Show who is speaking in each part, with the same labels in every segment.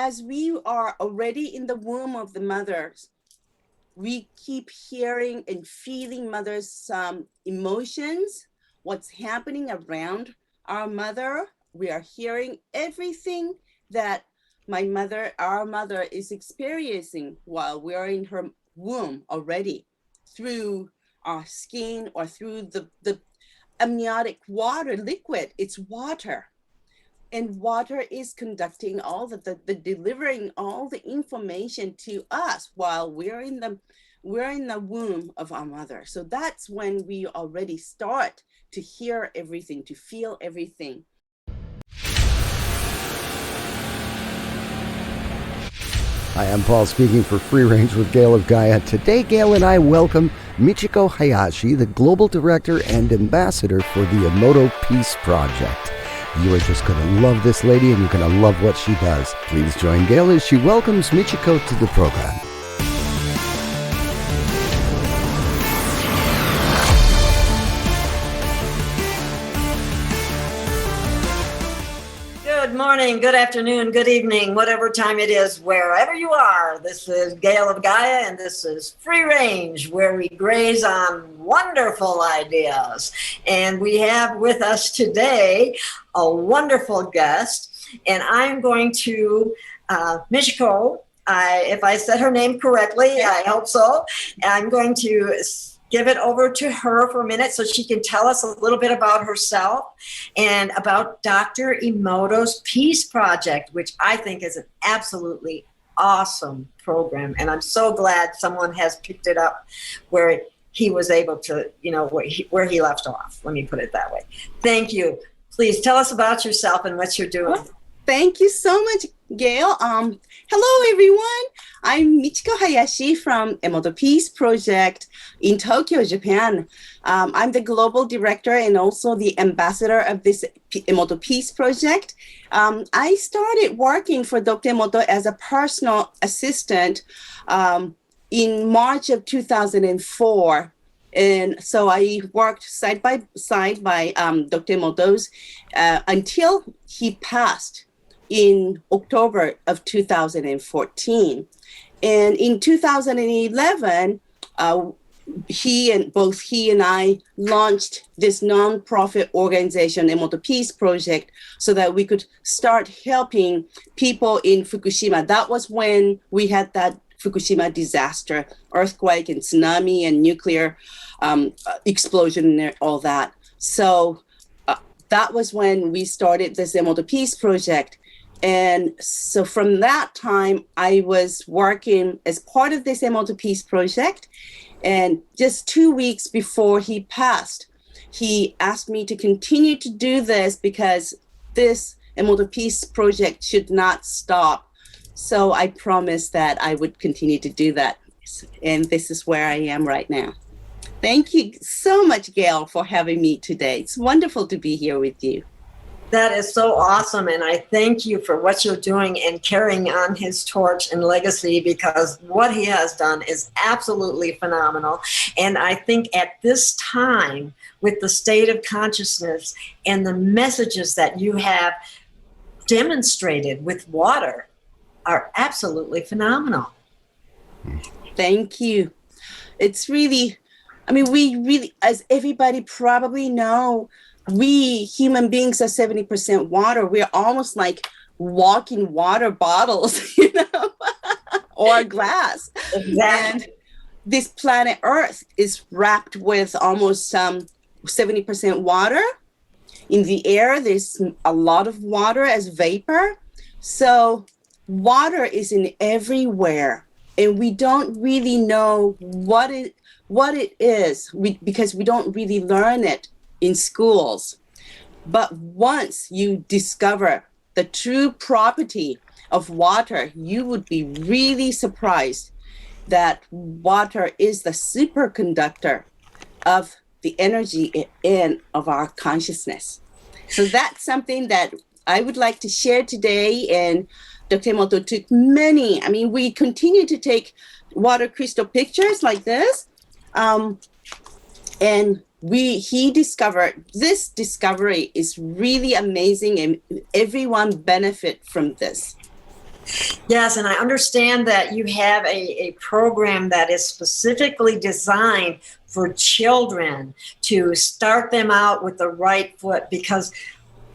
Speaker 1: as we are already in the womb of the mothers, we keep hearing and feeling mother's emotions, what's happening around our mother. We are hearing everything that our mother is experiencing while we're in her womb already, through our skin or through the amniotic water liquid. It's water. And water is conducting all the delivering all the information to us while we're in the womb of our mother. So that's when we already start to hear everything, to feel everything.
Speaker 2: Hi, I'm Paul speaking for Free Range with Gail of Gaia. Today, Gail and I welcome Michiko Hayashi, the Global Director and Ambassador for the Emoto Peace Project. You are just going to love this lady, and you're going to love what she does. Please join Gail as she welcomes Michiko to the program.
Speaker 3: Good morning, good afternoon, good evening, whatever time it is, wherever you are. This is Gail of Gaia, and this is Free Range, where we graze on wonderful ideas. And we have with us today a wonderful guest, and I'm going to, Michiko, if I said her name correctly, I hope so, I'm going to give it over to her for a minute so she can tell us a little bit about herself and about Dr. Emoto's Peace Project, which I think is an absolutely awesome program. And I'm so glad someone has picked it up where he was able to, where he left off. Let me put it that way. Thank you. Please tell us about yourself and what you're doing.
Speaker 1: Well, thank you so much, Gail. Hello, everyone. I'm Michiko Hayashi from Emotos Peace Project in Tokyo, Japan. I'm the global director and also the ambassador of this Emotos Peace Project. I started working for Dr. Emoto as a personal assistant in March of 2004. And so I worked side by side by Dr. Emoto's until he passed in October of 2014. And in 2011, he and I launched this nonprofit organization, Emotos Peace Project, so that we could start helping people in Fukushima. That was when we had that Fukushima disaster, earthquake and tsunami and nuclear explosion and all that. So that was when we started this Emotos Peace Project. And so from that time, I was working as part of this Emotos Peace Project. And just 2 weeks before he passed, he asked me to continue to do this because this Emotos Peace Project should not stop. So I promised that I would continue to do that. And this is where I am right now. Thank you so much, Gail, for having me today. It's wonderful to be here with you.
Speaker 3: That is so awesome, and I thank you for what you're doing and carrying on his torch and legacy, because what he has done is absolutely phenomenal. And I think at this time, with the state of consciousness and the messages that you have demonstrated with water are absolutely phenomenal.
Speaker 1: Thank you. It's really, we really, as everybody probably know, we human beings are 70% water. We're almost like walking water bottles, or glass.
Speaker 3: Exactly.
Speaker 1: And this planet Earth is wrapped with almost 70% water. In the air, there's a lot of water as vapor. So water is in everywhere. And we don't really know what it is because we don't really learn it in schools. But once you discover the true property of water, you would be really surprised that water is the superconductor of the energy of our consciousness. So that's something that I would like to share today. And Dr. Emoto took many, we continue to take water crystal pictures like this. And he discovered, this discovery is really amazing, and everyone benefit from this.
Speaker 3: Yes, and I understand that you have a program that is specifically designed for children to start them out with the right foot, because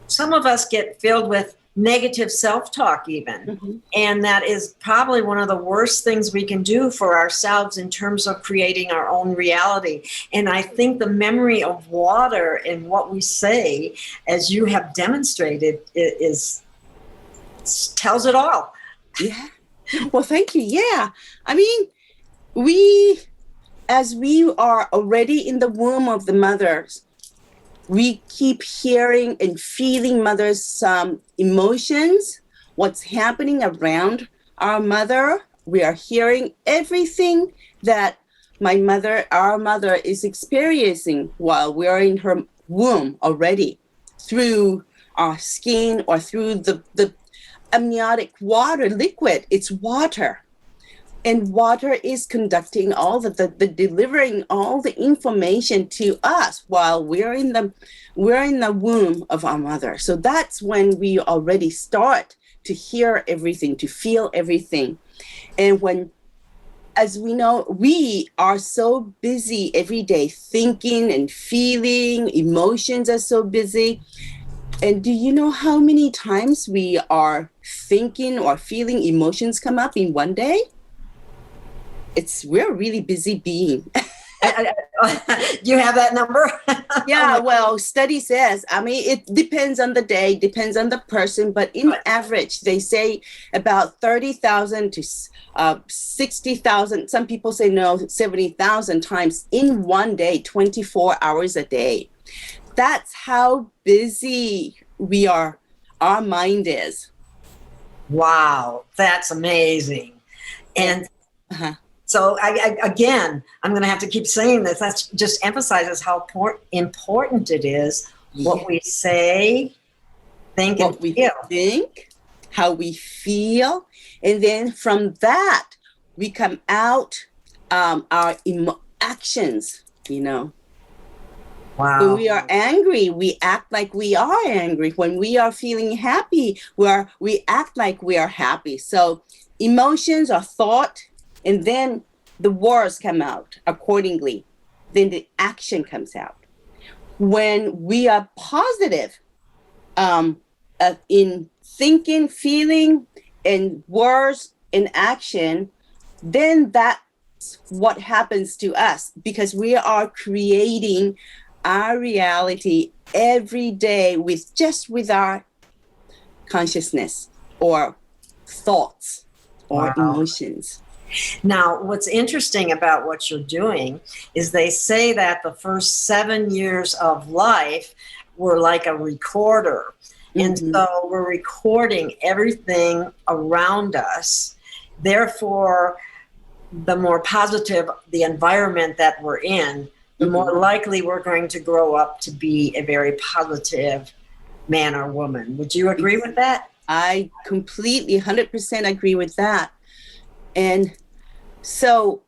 Speaker 3: some of us get filled with negative self-talk even.
Speaker 1: Mhm.
Speaker 3: And that is probably one of the worst things we can do for ourselves in terms of creating our own reality. And I think the memory of water and what we say, as you have demonstrated, is tells it all.
Speaker 1: Yeah. Well, thank you. Yeah. I mean, we, as we are already in the womb of the mothers, we keep hearing and feeling mother's emotions, what's happening around our mother. We are hearing everything that our mother is experiencing while we are in her womb already, through our skin or through the amniotic water liquid. It's water. And water is conducting all the delivering all the information to us while we're in the womb of our mother. So that's when we already start to hear everything, to feel everything. And when, as we know, we are so busy every day thinking and feeling, emotions are so busy. And do you know how many times we are thinking or feeling emotions come up in one day? We're a really busy being.
Speaker 3: Do you have that number?
Speaker 1: Yeah, well, study says, I mean, it depends on the day, depends on the person, but in average, they say about 30,000 to 60,000. Some people say no, 70,000 times in one day, 24 hours a day. That's how busy we are, our mind is.
Speaker 3: Wow, that's amazing. And
Speaker 1: Uh-huh.
Speaker 3: so, again, I'm going to have to keep saying this. That just emphasizes how important it is what we say, think,
Speaker 1: What
Speaker 3: and
Speaker 1: we
Speaker 3: feel.
Speaker 1: think, how we feel, and then from that we come out our actions. When
Speaker 3: Wow.
Speaker 1: we are angry, we act like we are angry. When we are feeling happy, we act like we are happy. So emotions are thought, and then the words come out accordingly. Then the action comes out. When we are positive, in thinking, feeling, and words and action, then that's what happens to us, because we are creating our reality every day with our consciousness or thoughts or
Speaker 3: Wow.
Speaker 1: emotions.
Speaker 3: Now, what's interesting about what you're doing is they say that the first 7 years of life were like a recorder. And
Speaker 1: Mhm.
Speaker 3: so we're recording everything around us. Therefore, the more positive the environment that we're in, the more
Speaker 1: Mhm.
Speaker 3: likely we're going to grow up to be a very positive man or woman. Would you agree with that?
Speaker 1: I completely 100% agree with that. And so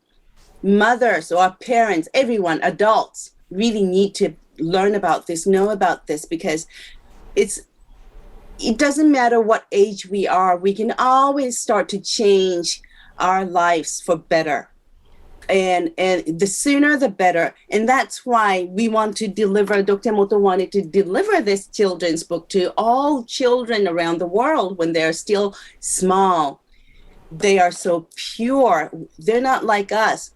Speaker 1: mothers or parents, everyone, adults really need to learn about this, know about this, because it doesn't matter what age we are, we can always start to change our lives for better. And the sooner the better. And that's why we want to deliver, Dr. Emoto wanted to deliver this children's book to all children around the world when they're still small. They are so pure. They're not like us.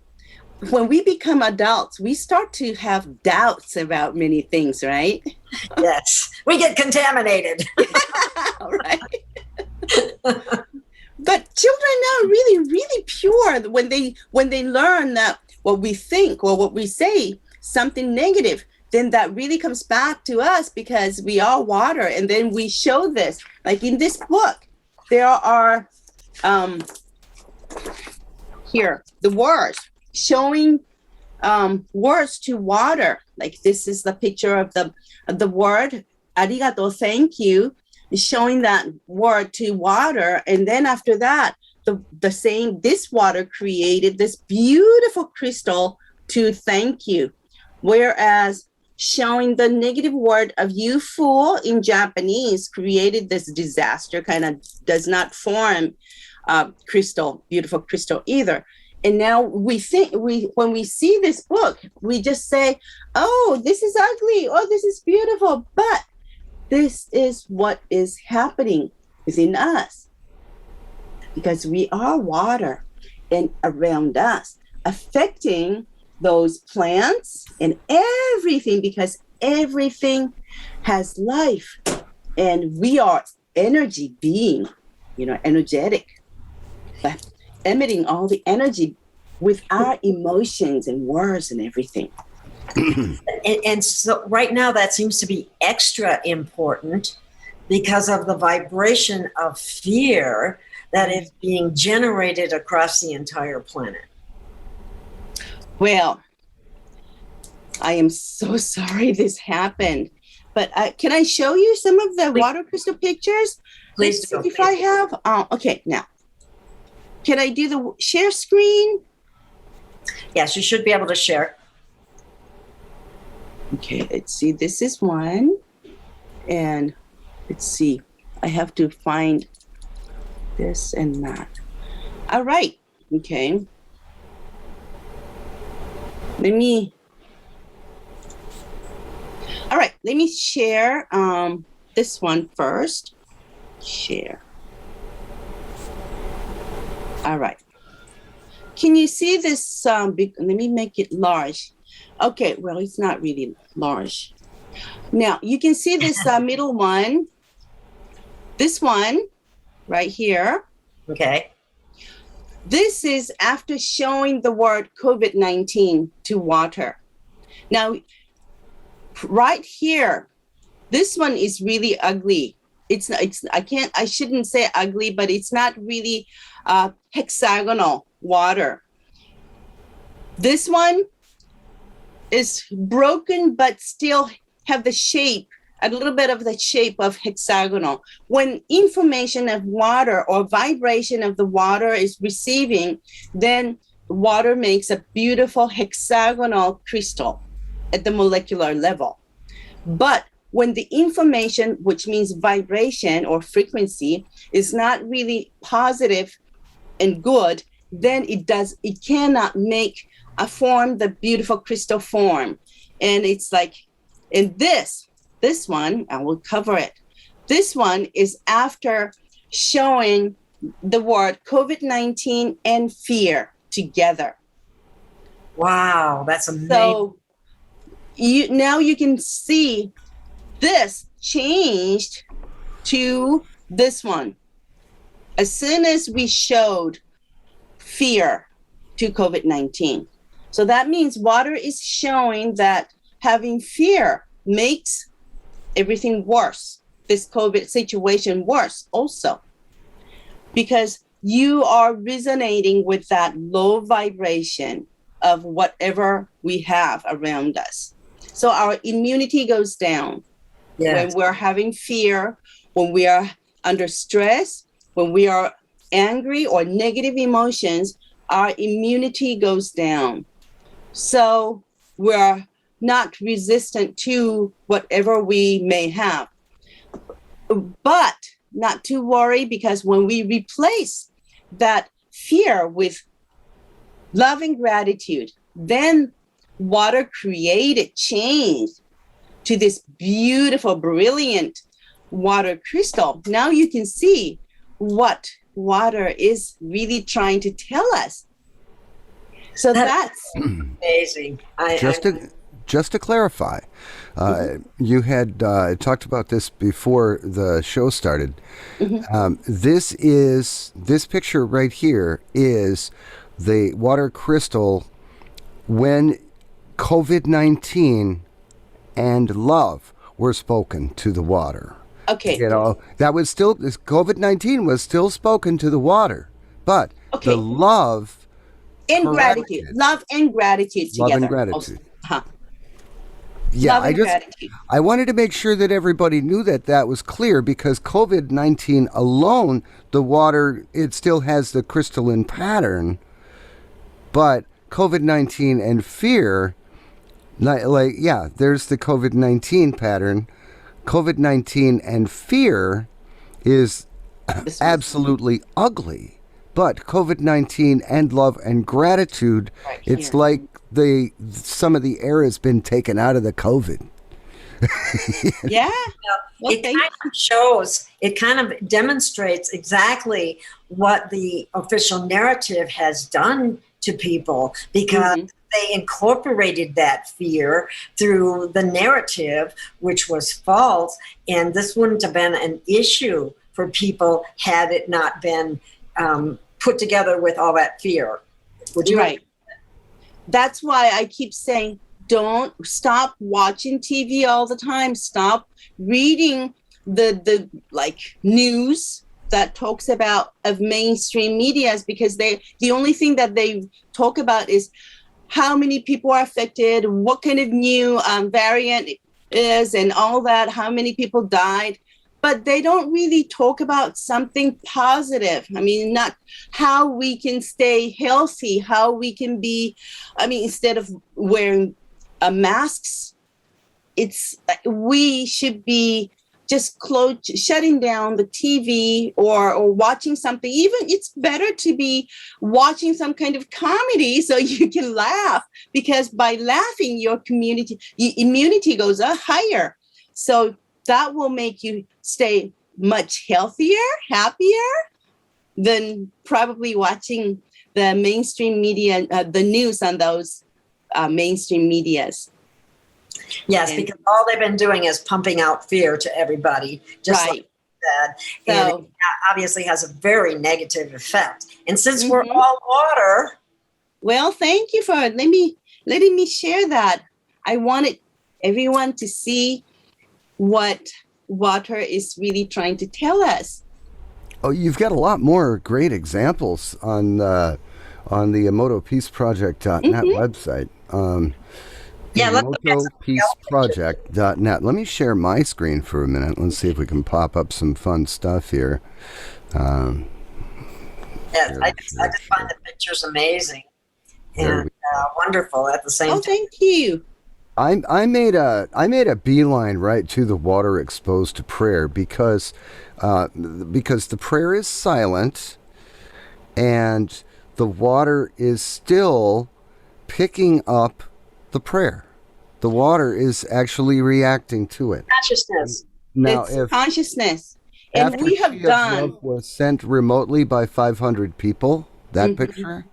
Speaker 1: When we become adults, we start to have doubts about many things, right?
Speaker 3: Yes. We get contaminated.
Speaker 1: Right. But children are really, really pure when they learn that what we think or what we say, something negative, then that really comes back to us, because we are water. And then we show this, like in this book, there are here the words showing words to water. Like this is the picture of the word arigato, thank you, showing that word to water. And then after that, this water created this beautiful crystal to thank you. Whereas showing the negative word of you fool in Japanese created this disaster, kind of does not form crystal, beautiful crystal either. And now we think when we see this book, we just say, oh, this is ugly. Oh, this is beautiful. But this is what is happening within us because we are water and around us, affecting those plants and everything because everything has life and we are energy being, energetic, but emitting all the energy with our emotions and words and everything.
Speaker 3: And so right now that seems to be extra important because of the vibration of fear that is being generated across the entire planet.
Speaker 1: Well, I am so sorry this happened, but can I show you some of the water crystal pictures?
Speaker 3: Please
Speaker 1: Let's
Speaker 3: do.
Speaker 1: see if I have. Okay, now, can I do the share screen?
Speaker 3: Yes, you should be able to share.
Speaker 1: Okay, let's see. This is one. And let's see. I have to find this and that. All right. Okay. All right, let me share this one first. Share. All right. Can you see this? Let me make it large. Okay, well, it's not really large. Now, you can see this middle one. This one right here.
Speaker 3: Okay.
Speaker 1: This is after showing the word COVID-19 to water. Now, right here, this one is really ugly. I shouldn't say ugly, but it's not really hexagonal water. This one is broken, but still have the shape, a little bit of the shape of hexagonal. When information of water or vibration of the water is receiving, then water makes a beautiful hexagonal crystal at the molecular level. But when the information, which means vibration or frequency, is not really positive and good, then it cannot make a form, the beautiful crystal form. And it's like, in this one, I will cover it. This one is after showing the word COVID-19 and fear together.
Speaker 3: Wow, that's amazing.
Speaker 1: So now you can see this changed to this one. As soon as we showed fear to COVID-19. So that means water is showing that having fear makes everything worse, this COVID situation worse also, because you are resonating with that low vibration of whatever we have around us. So our immunity goes down.
Speaker 3: Yes.
Speaker 1: When we're having fear, when we are under stress, when we are angry or negative emotions, our immunity goes down. So we're not resistant to whatever we may have. But not to worry, because when we replace that fear with love and gratitude, then water created change to this beautiful, brilliant water crystal. Now you can see what water is really trying to tell us. So that's
Speaker 3: amazing.
Speaker 2: Just to clarify, you had talked about this before the show started. This picture right here is the water crystal when COVID-19 and love were spoken to the water.
Speaker 1: okay.
Speaker 2: That was still, COVID-19 was still spoken to the water, but the love
Speaker 1: and gratitude, love and gratitude together.
Speaker 2: Love and gratitude.
Speaker 1: Huh.
Speaker 2: Yeah,
Speaker 1: Love and gratitude.
Speaker 2: I wanted to make sure that everybody knew that was clear, because COVID-19 alone, the water, it still has the crystalline pattern, but COVID-19 and fear There's the COVID-19 pattern. COVID-19 and fear is absolutely ugly. But COVID-19 and love and gratitude, it's like some of the air has been taken out of the COVID.
Speaker 1: Yeah.
Speaker 3: Well, it kind of demonstrates exactly what the official narrative has done to people, because they incorporated that fear through the narrative, which was false. And this wouldn't have been an issue for people had it not been put together with all that fear. Would you?
Speaker 1: Right. That's why I keep saying, don't stop watching TV all the time. Stop reading the news that talks about of mainstream medias, because the only thing that they talk about is how many people are affected, what kind of new variant is, and all that, how many people died. But they don't really talk about something positive. I mean, not how we can stay healthy, how we can be, instead of wearing masks, we should be just shutting down the TV or watching something. Even it's better to be watching some kind of comedy so you can laugh, because by laughing, your immunity goes up higher. So that will make you stay much healthier, happier than probably watching the mainstream media, the news on those mainstream medias.
Speaker 3: Yes, because all they've been doing is pumping out fear to everybody, just like you said. And it obviously has a very negative effect. And since we're all water.
Speaker 1: Well, thank you for letting me share that. I wanted everyone to see what water is really trying to tell us.
Speaker 2: Oh, you've got a lot more great examples on the Emoto Peace Project.net website. Emoto Peace Project.net. Let me share my screen for a minute. Let's see if we can pop up some fun stuff here.
Speaker 3: Yes, I just find the pictures amazing and wonderful at the same time.
Speaker 1: Oh, thank you.
Speaker 2: I made a beeline right to the water exposed to prayer because the prayer is silent and the water is still picking up the prayer. The water is actually reacting to it.
Speaker 3: Consciousness.
Speaker 1: Now, it's consciousness. And we have done
Speaker 2: was sent remotely by 500 people. That picture,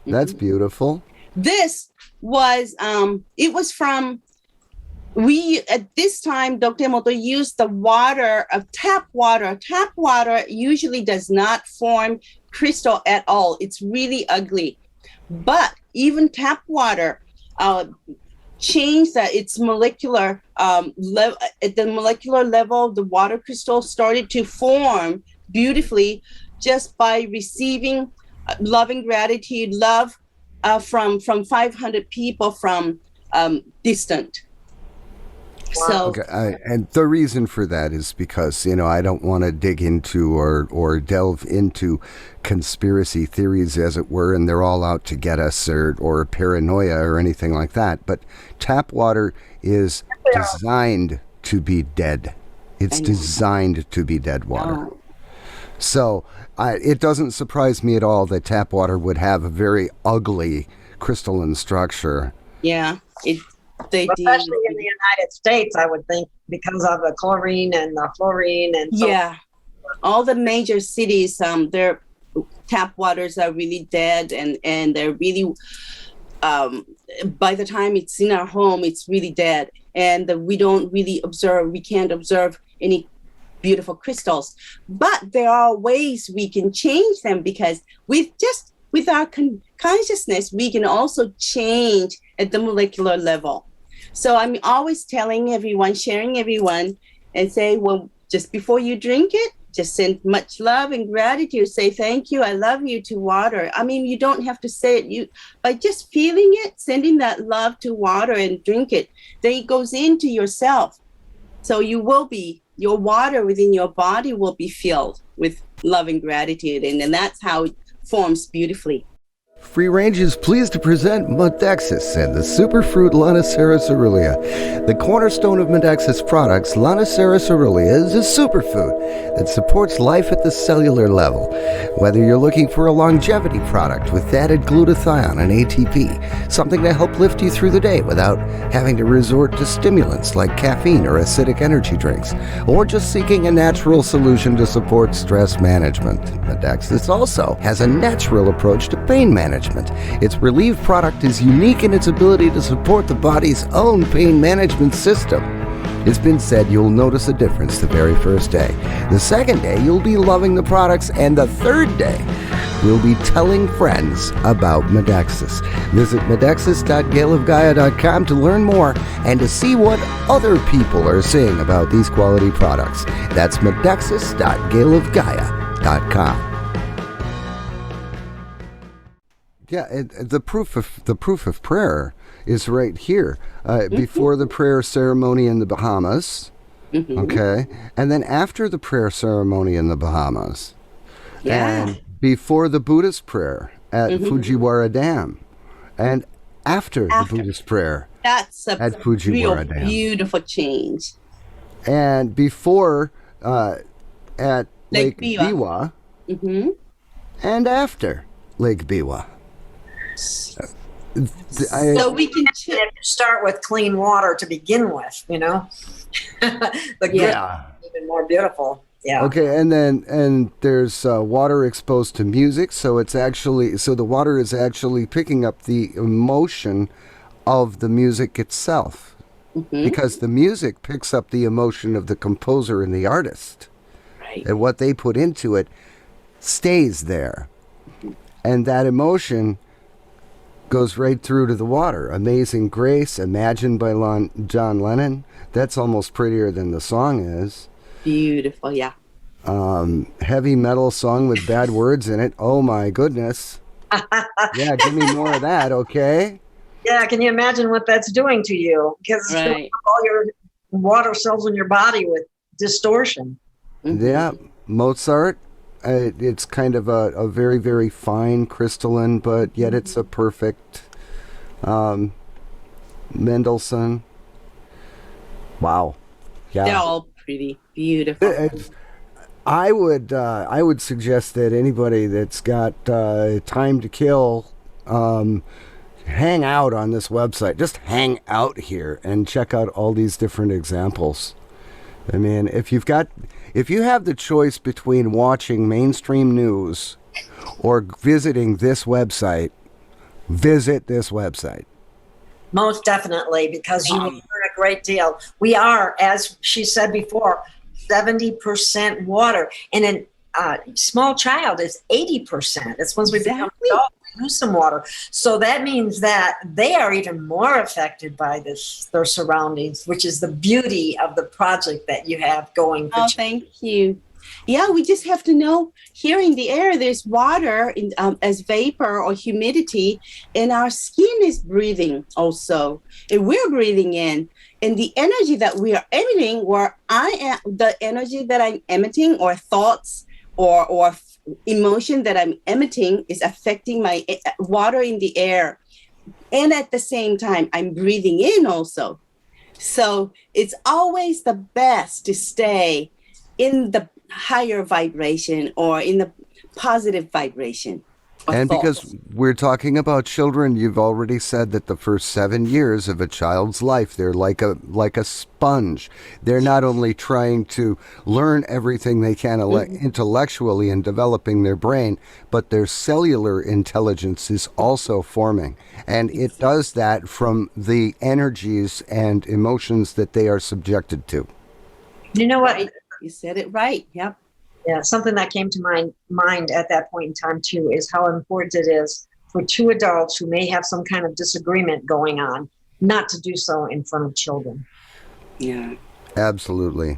Speaker 2: that's beautiful.
Speaker 1: This was it was from at this time Dr. Emoto used the water of tap water. Tap water usually does not form crystal at all. It's really ugly. But even tap water changed its molecular level. At the molecular level, the water crystal started to form beautifully just by receiving love and gratitude, love from 500 people from distant. So,
Speaker 2: and the reason for that is because, I don't want to dig into or delve into conspiracy theories, as it were, and they're all out to get us or paranoia or anything like that. But tap water is designed to be dead. It's designed to be dead water. Oh. So it doesn't surprise me at all that tap water would have a very ugly crystalline structure.
Speaker 1: Yeah,
Speaker 3: especially in the United States, I would think, because of the chlorine and the fluorine and
Speaker 1: all the major cities, their tap waters are really dead, and they're really by the time it's in our home, it's really dead, and we can't observe any beautiful crystals. But there are ways we can change them, because with our consciousness, we can also change at the molecular level. So I'm always telling everyone, sharing everyone, and say, well, just before you drink it, just send much love and gratitude. Say thank you, I love you to water. I mean, you don't have to say it. By just feeling it, sending that love to water and drink it, then it goes into yourself. So your water within your body will be filled with love and gratitude, and then that's how it forms beautifully.
Speaker 2: Free Range is pleased to present Modexis and the Superfruit Lonicera Cerulean. The cornerstone of Modexis products, Lonicera Cerulean is a superfood that supports life at the cellular level. Whether you're looking for a longevity product with added glutathione and ATP, something to help lift you through the day without having to resort to stimulants like caffeine or acidic energy drinks, or just seeking a natural solution to support stress management, Modexis also has a natural approach to pain management. Its Relieve product is unique in its ability to support the body's own pain management system. It's been said you'll notice a difference the very first day. The second day, you'll be loving the products, and the third day, we'll be telling friends about Modexis. Visit modexis.gailofgaia.com to learn more and to see what other people are saying about these quality products. That's modexis.gailofgaia.com. Yeah, the proof of prayer is right here. Before the prayer ceremony in the Bahamas, okay, and then after the prayer ceremony in the Bahamas, and before the Buddhist prayer at Fujiwara Dam, and after the Buddhist prayer at Fujiwara Dam.
Speaker 1: Beautiful change.
Speaker 2: And before at Lake Biwa, and after Lake Biwa.
Speaker 3: So we can start with clean water to begin with, you know. Even more beautiful. Yeah.
Speaker 2: Okay, and there's water exposed to music, so the water is actually picking up the emotion of the music itself, because the music picks up the emotion of the composer and the artist, right? And what they put into it stays there, and that emotion goes right through to the water. Amazing Grace, Imagine by John Lennon. That's almost prettier than the song is.
Speaker 1: Beautiful, yeah.
Speaker 2: Heavy metal song with bad words in it. Oh my goodness. Yeah, give me more of that, okay?
Speaker 3: Yeah, can you imagine what that's doing to you? Because all your water cells in your body with distortion.
Speaker 2: Yeah, Mozart. It's kind of a very, very fine crystalline, but yet it's a perfect Mendelssohn. Wow. Yeah.
Speaker 1: They're all pretty beautiful.
Speaker 2: I would suggest that anybody that's got time to kill, hang out on this website. Just hang out here and check out all these different examples. I mean, if you have the choice between watching mainstream news or visiting this website, visit this website.
Speaker 3: Most definitely, because you learn a great deal. We are, as she said before, 70% water, and a small child is 80%. It's once we become adults, we lose some water. So that means that they are even more affected by their surroundings, which is the beauty of the project that you have going.
Speaker 1: Thank you. Yeah, we just have to know here in the air there's water as vapor or humidity, and our skin is breathing also, and we're breathing in. And the energy that we are emitting, the energy that I'm emitting, or thoughts or emotion that I'm emitting, is affecting my water in the air. And at the same time, I'm breathing in also. So it's always the best to stay in the higher vibration or in the positive vibration.
Speaker 2: And because we're talking about children, you've already said that the first 7 years of a child's life, they're like a sponge. They're not only trying to learn everything they can intellectually and developing their brain, but their cellular intelligence is also forming. And it does that from the energies and emotions that they are subjected to.
Speaker 3: You know what?
Speaker 1: You said it right. Yep.
Speaker 3: Yeah, something that came to my mind at that point in time, too, is how important it is for two adults who may have some kind of disagreement going on not to do so in front of children.
Speaker 1: Yeah.
Speaker 2: Absolutely.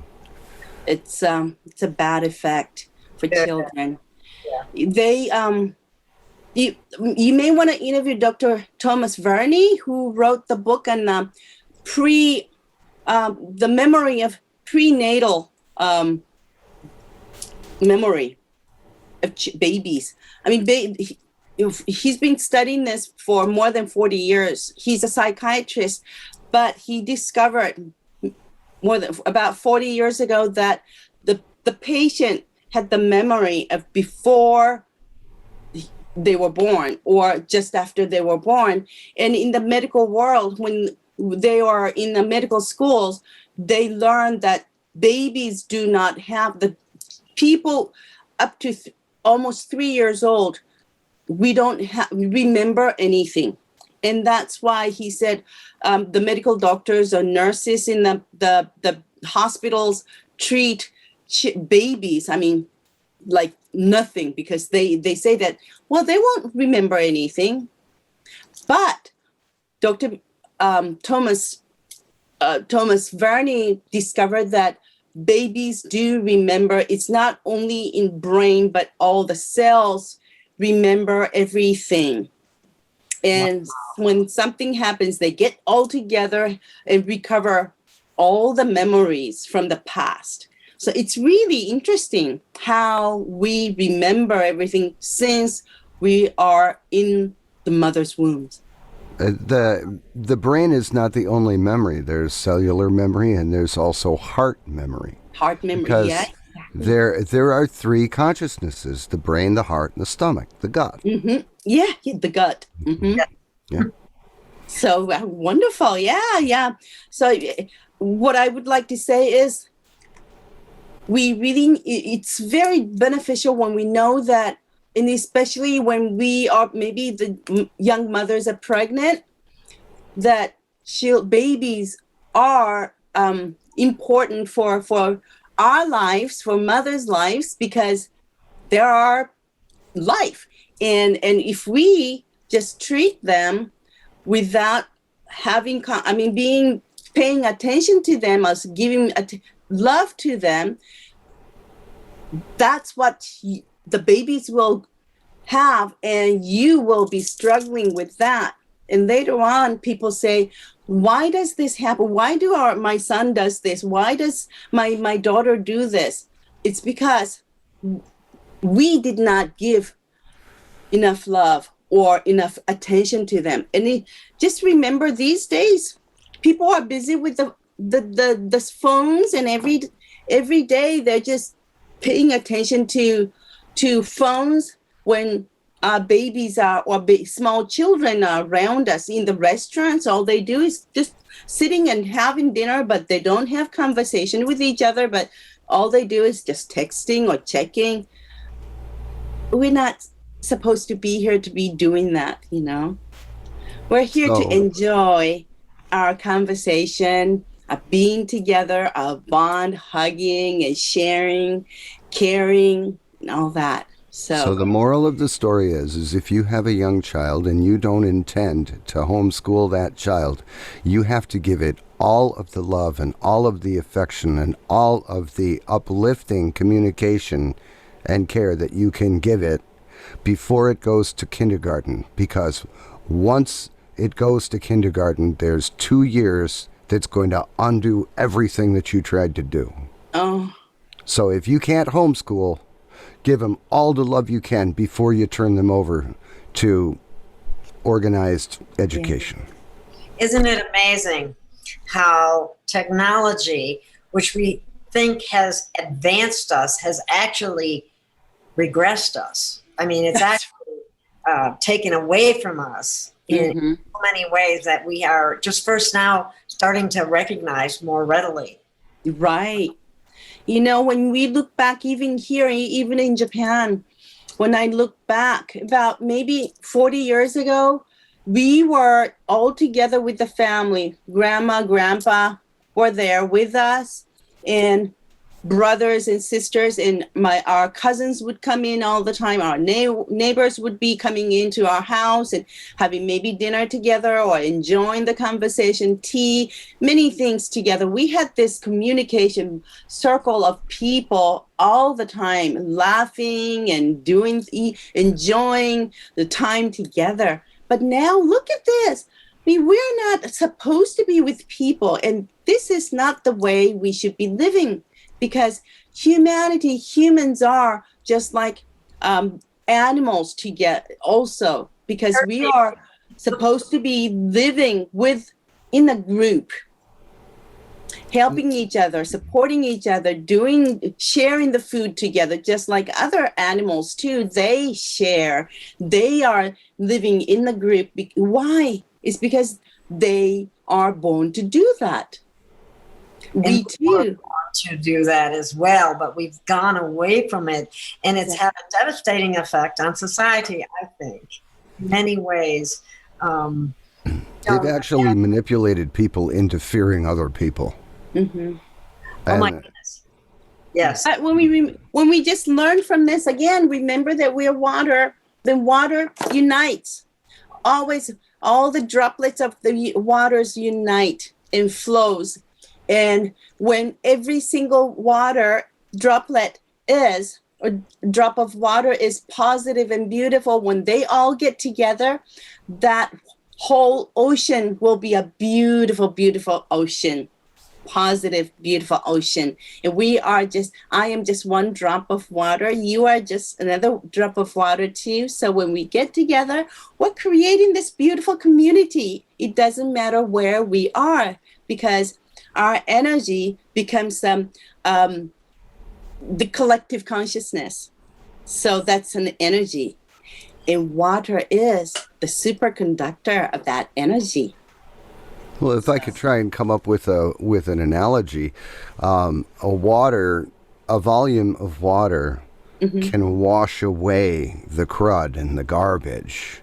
Speaker 1: It's a bad effect for children. Yeah. They you may want to interview Dr. Thomas Verney, who wrote the book on the memory of prenatal memory of babies. I mean, he's been studying this for more than 40 years. He's a psychiatrist, but he discovered more than about 40 years ago that the patient had the memory of before they were born or just after they were born. And in the medical world, when they are in the medical schools, they learn that babies do not have the people up to almost 3 years old. We don't remember anything. And that's why he said the medical doctors or nurses in the hospitals treat babies, I mean, like nothing, because they say that, well, they won't remember anything. But Dr. Thomas Verney discovered that babies do remember. It's not only in brain, but all the cells remember everything. And when something happens, they get all together and recover all the memories from the past. So it's really interesting how we remember everything since we are in the mother's womb.
Speaker 2: The brain is not the only memory. There's cellular memory and there's also heart memory.
Speaker 1: Heart memory,
Speaker 2: Because
Speaker 1: yeah.
Speaker 2: there are three consciousnesses: the brain, the heart, and the stomach, the gut.
Speaker 1: Mm-hmm. Yeah, the gut. Mm-hmm.
Speaker 2: Yeah.
Speaker 1: So wonderful. Yeah. So what I would like to say is it's very beneficial when we know that, and especially when we are, maybe the young mothers are pregnant, that babies are important for our lives, for mothers' lives, because they are life. And if we just treat them without having, paying attention to them, as giving love to them, that's what the babies will have, and you will be struggling with that. And later on, people say, why does this happen? Why do my son does this? Why does my daughter do this? It's because we did not give enough love or enough attention to them. And just remember, these days, people are busy with the phones, and every day they're just paying attention to phones when babies are, or small children are around us in the restaurants. All they do is just sitting and having dinner, but they don't have conversation with each other, but all they do is just texting or checking. We're not supposed to be here to be doing that, We're here to enjoy our conversation, being together, our bond, hugging and sharing, caring, and all that.
Speaker 2: So the moral of the story is if you have a young child and you don't intend to homeschool that child, you have to give it all of the love and all of the affection and all of the uplifting communication and care that you can give it before it goes to kindergarten. Because once it goes to kindergarten, there's 2 years that's going to undo everything that you tried to do.
Speaker 1: Oh.
Speaker 2: So if you can't homeschool, give them all the love you can before you turn them over to organized education.
Speaker 3: Isn't it amazing how technology, which we think has advanced us, has actually regressed us? I mean, it's actually taken away from us in so many ways that we are just first now starting to recognize more readily.
Speaker 1: Right. When we look back, even here, even in Japan, when I look back about maybe 40 years ago, we were all together with the family. Grandma, grandpa were there with us, and brothers and sisters, and our cousins would come in all the time. Our neighbors would be coming into our house and having maybe dinner together or enjoying the conversation, tea, many things together. We had this communication circle of people all the time, laughing and enjoying the time together. But now look at this. We're not supposed to be with people, and this is not the way we should be living. Because humans are just like animals together also, because we are supposed to be living in a group, helping each other, supporting each other, sharing the food together, just like other animals too. They share. They are living in the group. Why? It's because they are born to do that. We too
Speaker 3: want to do that as well, but we've gone away from it, and it's had a devastating effect on society, I think, in many ways.
Speaker 2: They've actually manipulated people into fearing other people.
Speaker 1: Mm-hmm.
Speaker 3: Oh my goodness! Yes.
Speaker 1: But when we just learn from this again, remember that we are water. Then water unites. Always, all the droplets of the waters unite and flows. And when every single water droplet or drop of water is positive and beautiful, when they all get together, that whole ocean will be a beautiful, beautiful ocean. Positive, beautiful ocean. And I am just one drop of water. You are just another drop of water too. So when we get together, we're creating this beautiful community. It doesn't matter where we are, because our energy becomes the collective consciousness. So that's an energy. And water is the superconductor of that energy.
Speaker 2: Well, if I could try and come up with an analogy, a volume of water can wash away the crud and the garbage.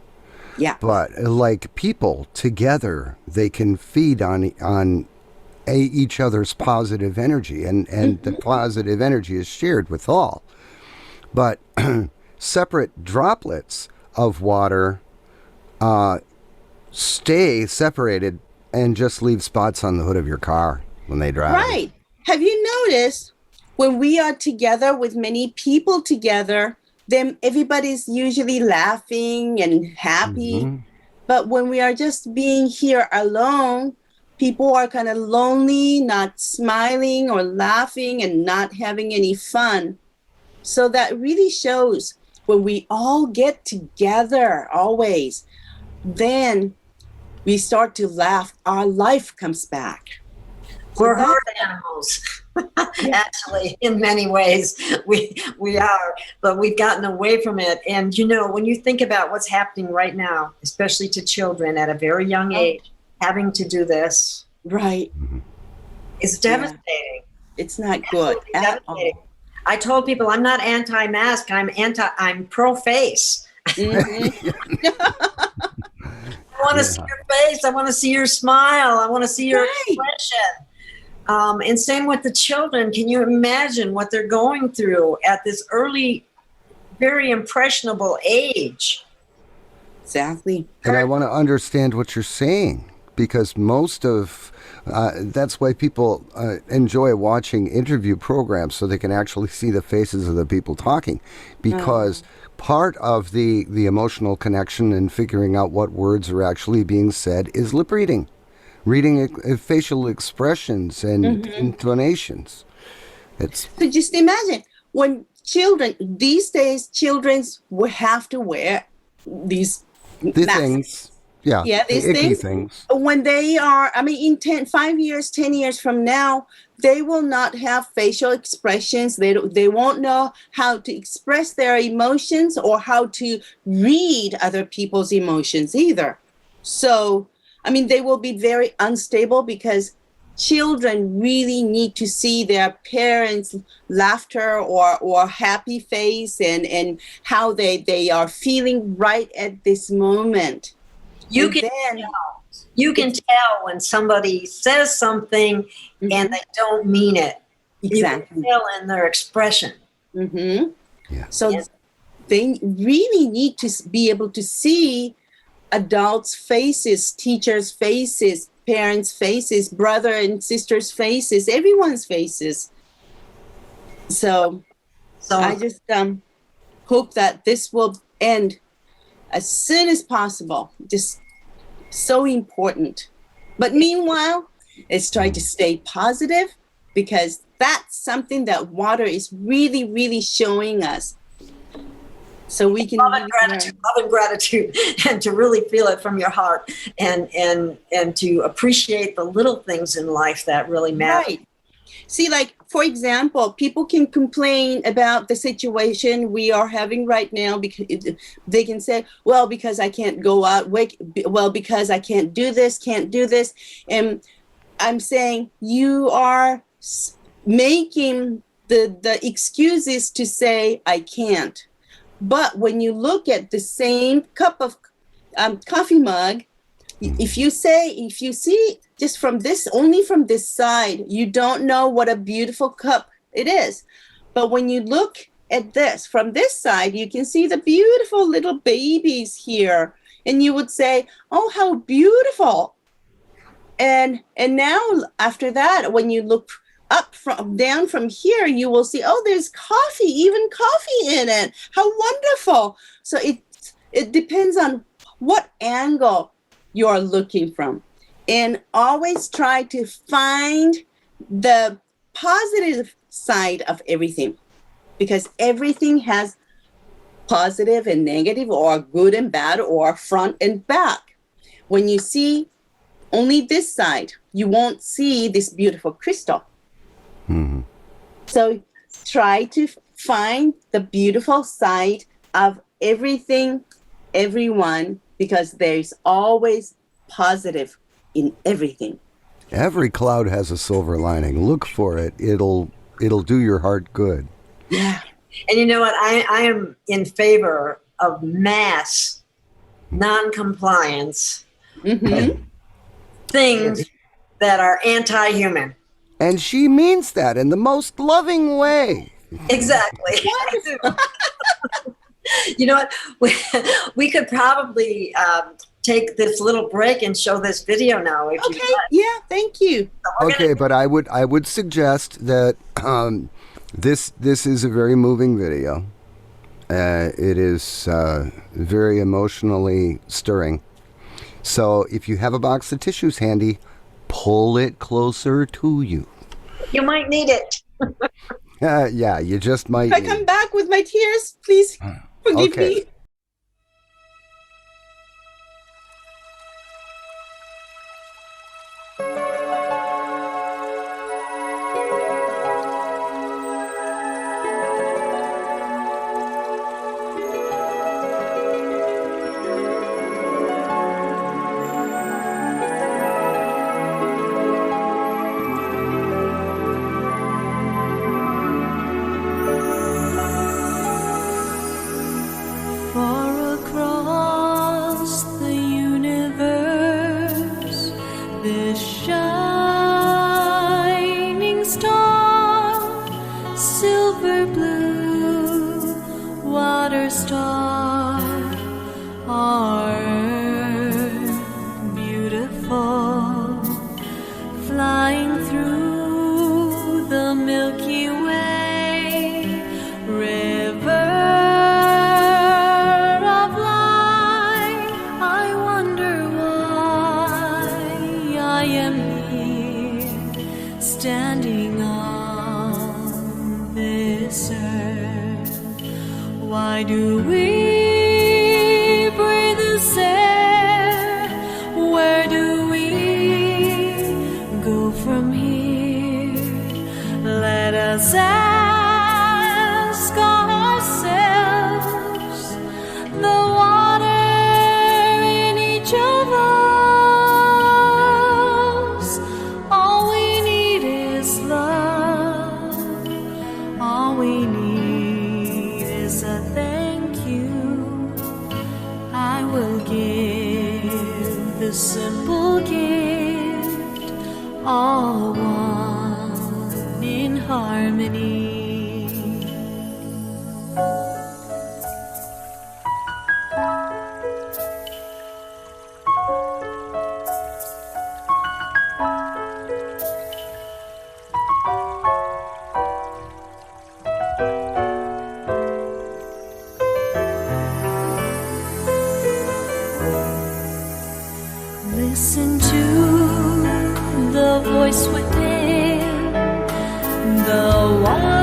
Speaker 1: Yeah.
Speaker 2: But like people together, they can feed on each other's positive energy, and the positive energy is shared with all. But separate droplets of water stay separated and just leave spots on the hood of your car when they drive.
Speaker 1: Right. Have you noticed when we are together with many people together, then everybody's usually laughing and happy. Mm-hmm. But when we are just being here alone, people are kind of lonely, not smiling or laughing and not having any fun. So that really shows when we all get together always, then we start to laugh, our life comes back.
Speaker 3: We're herd animals. Actually, in many ways, we are, but we've gotten away from it. And, when you think about what's happening right now, especially to children at a very young age, having to do this.
Speaker 1: Right.
Speaker 3: It's devastating.
Speaker 1: It's not good at all.
Speaker 3: I told people I'm not anti-mask, I'm pro-face.
Speaker 1: Mm-hmm.
Speaker 3: I want to see your face. I want to see your smile. I want to see your expression. And same with the children. Can you imagine what they're going through at this early, very impressionable age?
Speaker 1: Exactly.
Speaker 2: And I want to understand what you're saying, because most of that's why people enjoy watching interview programs, so they can actually see the faces of the people talking, because part of the emotional connection and figuring out what words are actually being said is lip reading facial expressions and intonations.
Speaker 1: So just imagine when these days, children will have to wear these
Speaker 2: things. Yeah,
Speaker 1: these
Speaker 2: things.
Speaker 1: When they are, in 5 years, 10 years from now, they will not have facial expressions. They won't know how to express their emotions or how to read other people's emotions either. So, they will be very unstable, because children really need to see their parents' laughter or happy face and how they are feeling right at this moment.
Speaker 3: You can tell when somebody says something and they don't mean it.
Speaker 1: Exactly.
Speaker 3: You can tell in their expression.
Speaker 1: Mm-hmm. Yeah. So they really need to be able to see adults' faces, teachers' faces, parents' faces, brother and sisters' faces, everyone's faces. So I just hope that this will end as soon as possible. Just so important. But meanwhile, let's try to stay positive, because that's something that water is really, really showing us. so we can
Speaker 3: Love
Speaker 1: really
Speaker 3: and gratitude, love and gratitude, and to really feel it from your heart, and to appreciate the little things in life that really matter.
Speaker 1: Right. See, like, for example, people can complain about the situation we are having right now because they can say, well, because I can't go out, well, because I can't do this. And I'm saying you are making the excuses to say I can't. But when you look at the same cup of coffee mug, if you see just from this, only from this side, you don't know what a beautiful cup it is. But when you look at this from this side, you can see the beautiful little babies here. And you would say, oh, how beautiful. And now after that, when you look down from here, you will see, oh, there's even coffee in it. How wonderful. So it depends on what angle you're looking from. And always try to find the positive side of everything, because everything has positive and negative, or good and bad, or front and back. When you see only this side, you won't see this beautiful crystal.
Speaker 2: Mm-hmm.
Speaker 1: So try to find the beautiful side of everything, everyone, because there's always positive in everything.
Speaker 2: Every cloud has a silver lining. Look for it. It'll do your heart good.
Speaker 1: Yeah.
Speaker 3: And you know what? I am in favor of mass non-compliance things that are anti-human.
Speaker 2: And she means that in the most loving way.
Speaker 3: Exactly. You know what? We could probably take this little break and show this video now. If
Speaker 1: Okay. Yeah. Thank you.
Speaker 2: Okay, but I would suggest that this is a very moving video. It is very emotionally stirring. So if you have a box of tissues handy, pull it closer to you.
Speaker 3: You might need it.
Speaker 2: Yeah, you just might.
Speaker 1: If I come back with my tears, please forgive
Speaker 2: Okay.
Speaker 1: me.
Speaker 4: Far across the universe, this shining star, silver blue water star, our Earth beautiful, flying through the Milky Way river. Standing on this earth, why do we breathe this air? Where do we go from here? Let us ask ourselves, the water in each of us. All we need is a thank you. I will give the simple gift, all one in harmony. Listen to the voice within, the one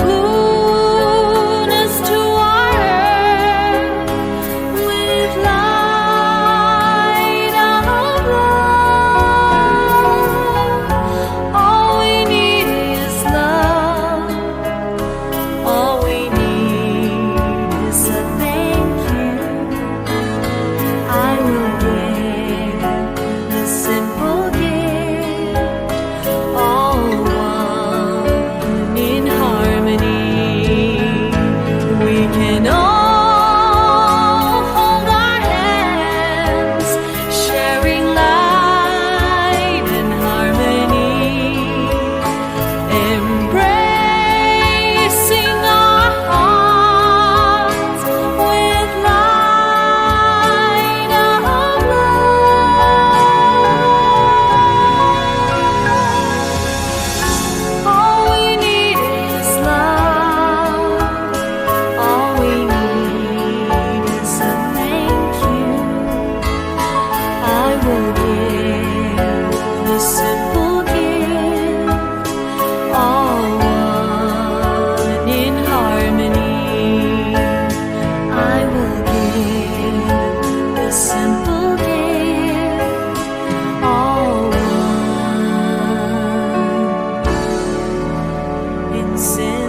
Speaker 4: blueness to our earth with light of love. All we need is love. All we need is a thank you. I will give the simple gift, all one in harmony. We can all hold our hands, sharing light and harmony, embracing our hearts with light of love. All we need is love. All we need is a thank you. I will give the simple gift, all one in harmony. I will give the simple gift, all one in symphony.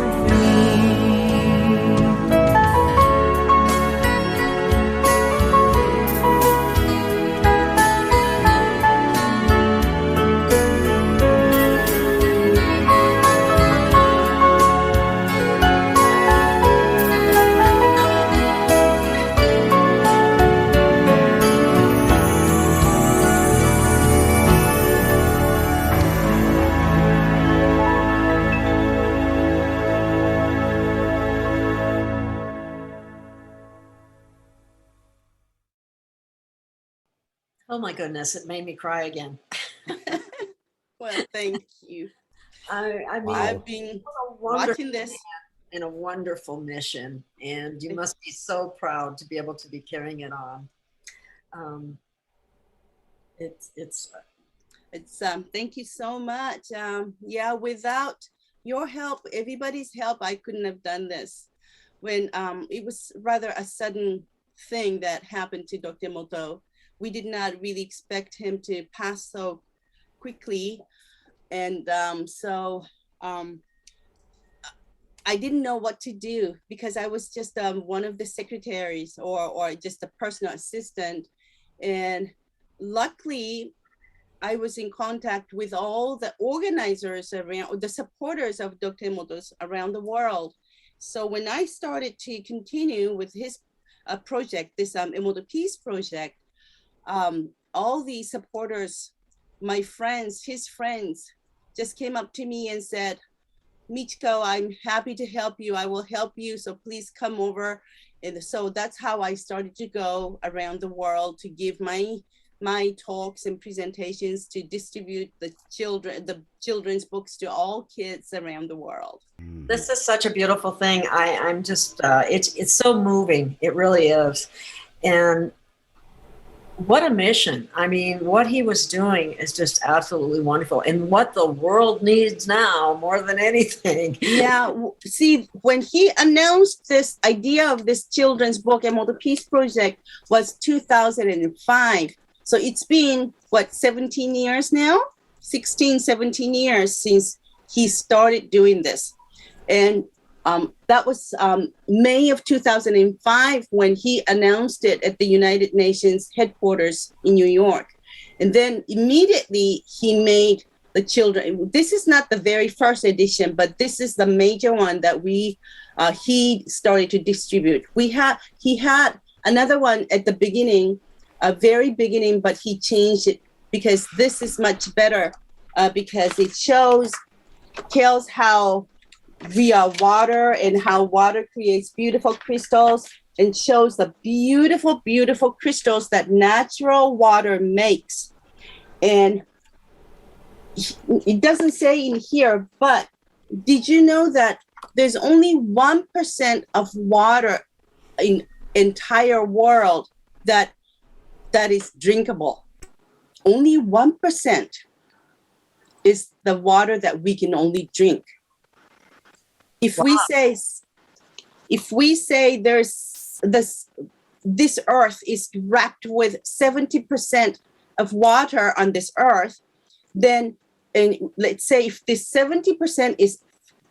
Speaker 3: Oh my goodness, it made me cry again.
Speaker 1: Well, thank you.
Speaker 3: I mean,
Speaker 2: Wow.
Speaker 1: I've been
Speaker 3: what a wonderful
Speaker 1: watching this.
Speaker 3: and a wonderful mission, and you must be so proud to be able to be carrying it on. It's
Speaker 1: It's thank you so much. Yeah, without your help, everybody's help, I couldn't have done this. When it was rather a sudden thing that happened to Dr. Emoto. We did not really expect him to pass so quickly, and I didn't know what to do because I was just one of the secretaries or just a personal assistant, and luckily I was in contact with all the organizers around, the supporters of Dr. Emoto's around the world. So when I started to continue with his project, this Emoto Peace Project, all the supporters, my friends, his friends, just came up to me and said, Michiko, I'm happy to help you. I will help you. So please come over. And so that's how I started to go around the world to give my talks and presentations, to distribute the children's books to all kids around the world.
Speaker 3: This is such a beautiful thing. I'm just it's so moving. It really is. And what a mission. I mean, what he was doing is just absolutely wonderful, and what the world needs now more than anything.
Speaker 1: Yeah, see, when he announced this idea of this children's book, Emoto Peace Project, was 2005. So it's been, what, 17 years now? 16, 17 years since he started doing this. And that was May of 2005 when he announced it at the United Nations headquarters in New York. And then immediately he made the children. This is not the very first edition, but this is the major one that he started to distribute. He had another one at the beginning, very beginning, but he changed it because this is much better because it tells how we are water and how water creates beautiful crystals, and shows the beautiful, beautiful crystals that natural water makes. And it doesn't say in here, but did you know that there's only 1% of water in entire world that is drinkable? Only 1% is the water that we can only drink. If we say this earth is wrapped with 70% of water on this earth, then, and let's say if this 70% is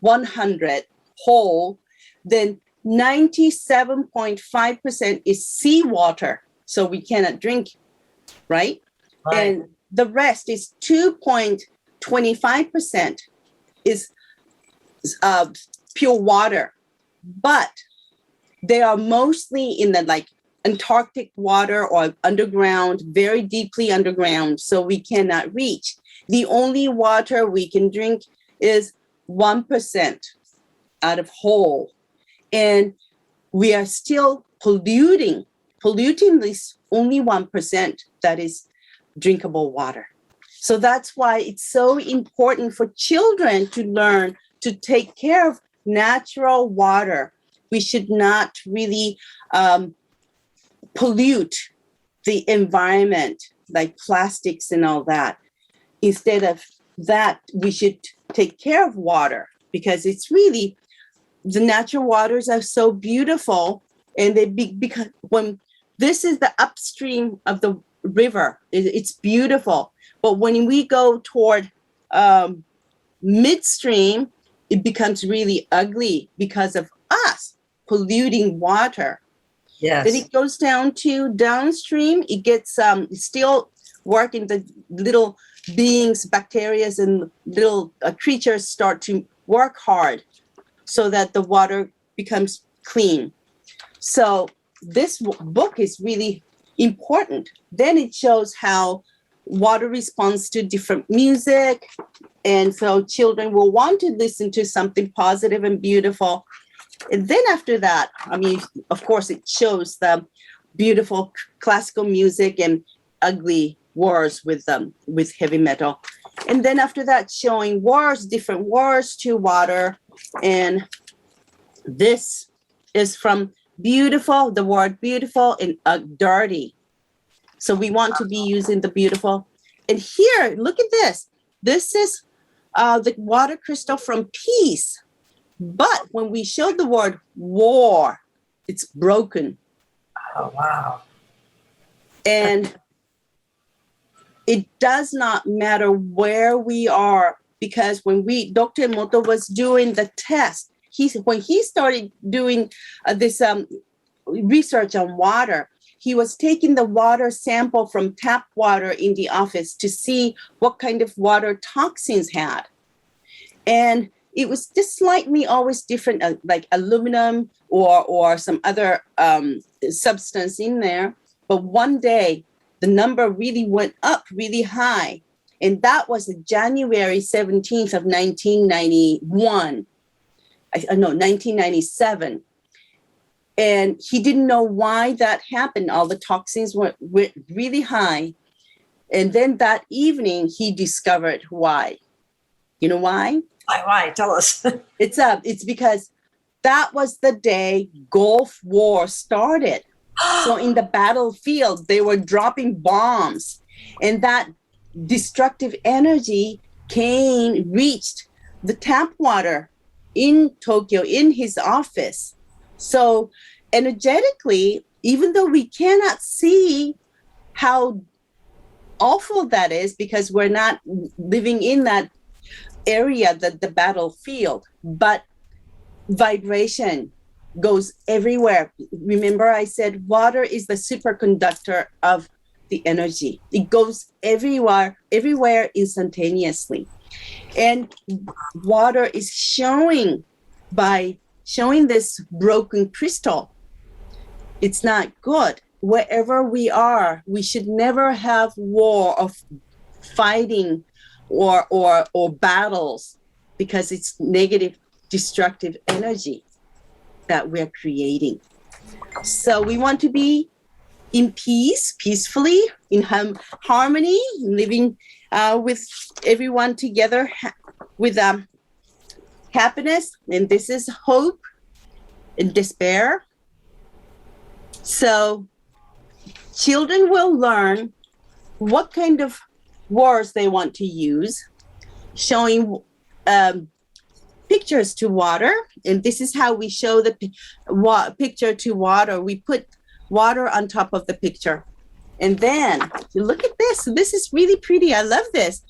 Speaker 1: 100 whole, then 97.5% is seawater, so we cannot drink, right? And the rest is 2.25% is pure water, but they are mostly in the like Antarctic water or underground, very deeply underground, so we cannot reach. The only water we can drink is 1% out of whole. And we are still polluting this only 1% that is drinkable water. So that's why it's so important for children to learn to take care of natural water. We should not really pollute the environment like plastics and all that. Instead of that, we should take care of water, because it's really, the natural waters are so beautiful, and because when this is the upstream of the river, it's beautiful. But when we go toward midstream, it becomes really ugly because of us polluting water.
Speaker 3: Yes.
Speaker 1: Then it goes down to downstream. It gets still working. The little beings, bacteria, and little creatures start to work hard so that the water becomes clean. So this book is really important. Then it shows how water responds to different music. And so children will want to listen to something positive and beautiful. And then after that, I mean, of course, it shows the beautiful classical music and ugly wars with heavy metal. And then after that, showing wars, different wars to water. And this is from beautiful, the word beautiful, and dirty. So we want to be using the beautiful. And here, look at this. This is the water crystal from peace. But when we show the word war, it's broken.
Speaker 3: Oh, wow.
Speaker 1: And it does not matter where we are, because when Dr. Emoto was doing the test, when he started doing this research on water, he was taking the water sample from tap water in the office to see what kind of water toxins had. And it was just slightly always different, like aluminum or some other substance in there. But one day, the number really went up really high. And that was January 17th of 1991. 1997. And he didn't know why that happened. All the toxins went really high. And then that evening, he discovered why. You know why?
Speaker 3: Why? Tell us.
Speaker 1: It's because that was the day Gulf War started. So in the battlefield, they were dropping bombs, and that destructive energy reached the tap water in Tokyo, in his office. So energetically, even though we cannot see how awful that is, because we're not living in that area, the battlefield, but vibration goes everywhere. Remember, I said water is the superconductor of the energy. It goes everywhere instantaneously. And water is showing this broken crystal. It's not good. Wherever we are, we should never have war of fighting or battles, because it's negative, destructive energy that we're creating. So we want to be in peace, peacefully, in harmony, living with everyone together with happiness. And this is hope and despair. So children will learn what kind of words they want to use, showing pictures to water, and this is how we show the picture to water. We put water on top of the picture, and then you look at this. This is really pretty. I love this.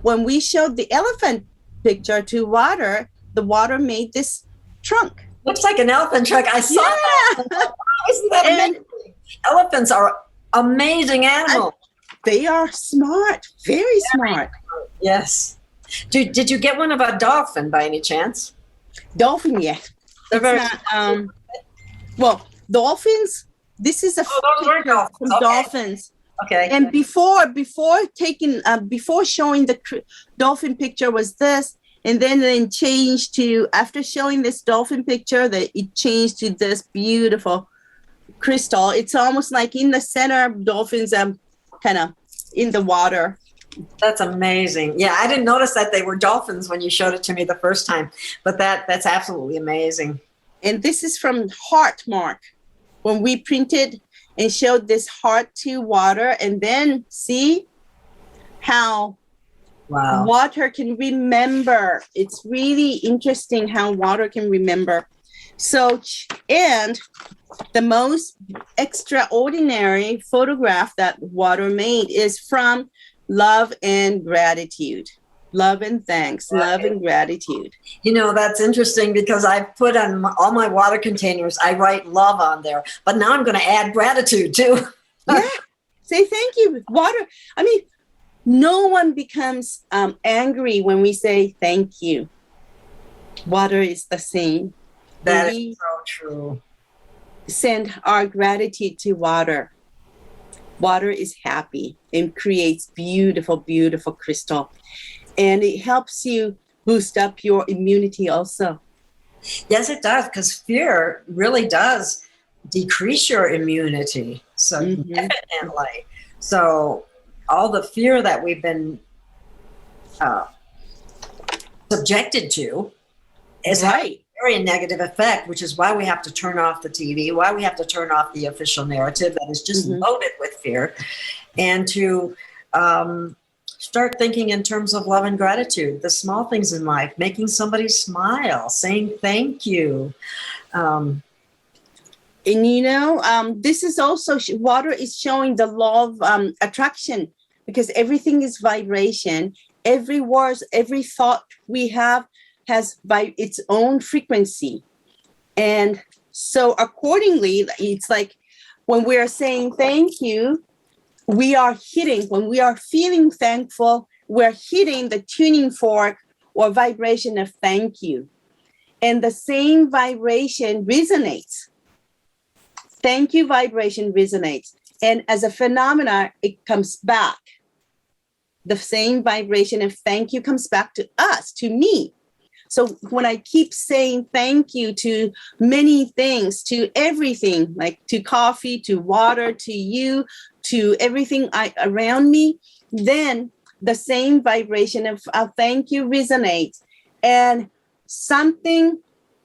Speaker 1: When we showed the elephant picture to water, the water made this trunk.
Speaker 3: Looks like an elephant trunk. I saw that. Wow, isn't that amazing? Elephants are amazing animals.
Speaker 1: They are smart, very smart.
Speaker 3: Yes. Did you get one of a dolphin by any chance?
Speaker 1: Dolphin, yes.
Speaker 3: They're very
Speaker 1: well, dolphins. This is a
Speaker 3: those were dolphins.
Speaker 1: from
Speaker 3: Okay.
Speaker 1: dolphins.
Speaker 3: Okay.
Speaker 1: And before showing the dolphin picture was this, and then changed to, after showing this dolphin picture, that it changed to this beautiful crystal. It's almost like in the center, dolphins kind of in the water.
Speaker 3: That's amazing. Yeah, I didn't notice that they were dolphins when you showed it to me the first time, but that's absolutely amazing.
Speaker 1: And this is from heart mark, when we printed and showed this heart to water, and then see how water can remember. It's really interesting how water can remember. So, and the most extraordinary photograph that water made is from love and gratitude. Love and thanks, love and gratitude.
Speaker 3: You know, that's interesting because I put on all my water containers, I write love on there, but now I'm going to add gratitude too.
Speaker 1: Yeah, say thank you. Water, I mean, no one becomes angry when we say thank you. Water is the same.
Speaker 3: That is so true.
Speaker 1: Send our gratitude to water. Water is happy and creates beautiful, beautiful crystal. And it helps you boost up your immunity also.
Speaker 3: Yes, it does, because fear really does decrease your immunity. So definitely. So all the fear that we've been subjected to is having a very negative effect, which is why we have to turn off the TV, why we have to turn off the official narrative that is just loaded with fear, and to start thinking in terms of love and gratitude, the small things in life, making somebody smile, saying thank you.
Speaker 1: And you know, this is also, water is showing the law of attraction, because everything is vibration. Every word, every thought we have has its own frequency. And so accordingly, it's like when we are saying thank you, we are hitting, when we are feeling thankful, we're hitting the tuning fork or vibration of thank you. And the same vibration resonates. Thank you vibration resonates. And as a phenomena, it comes back. The same vibration of thank you comes back to us, to me. So when I keep saying thank you to many things, to everything, like to coffee, to water, to you, to everything around me, then the same vibration of thank you resonates, and something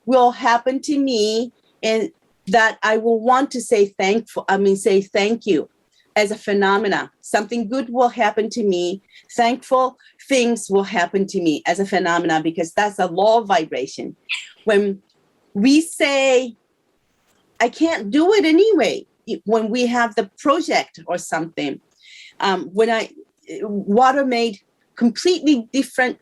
Speaker 1: will happen to me, and that I will want to say say thank you as a phenomena. Something good will happen to me. Thankful things will happen to me as a phenomena, because that's a law of vibration. When we say, I can't do it anyway, when we have the project or something, water made completely different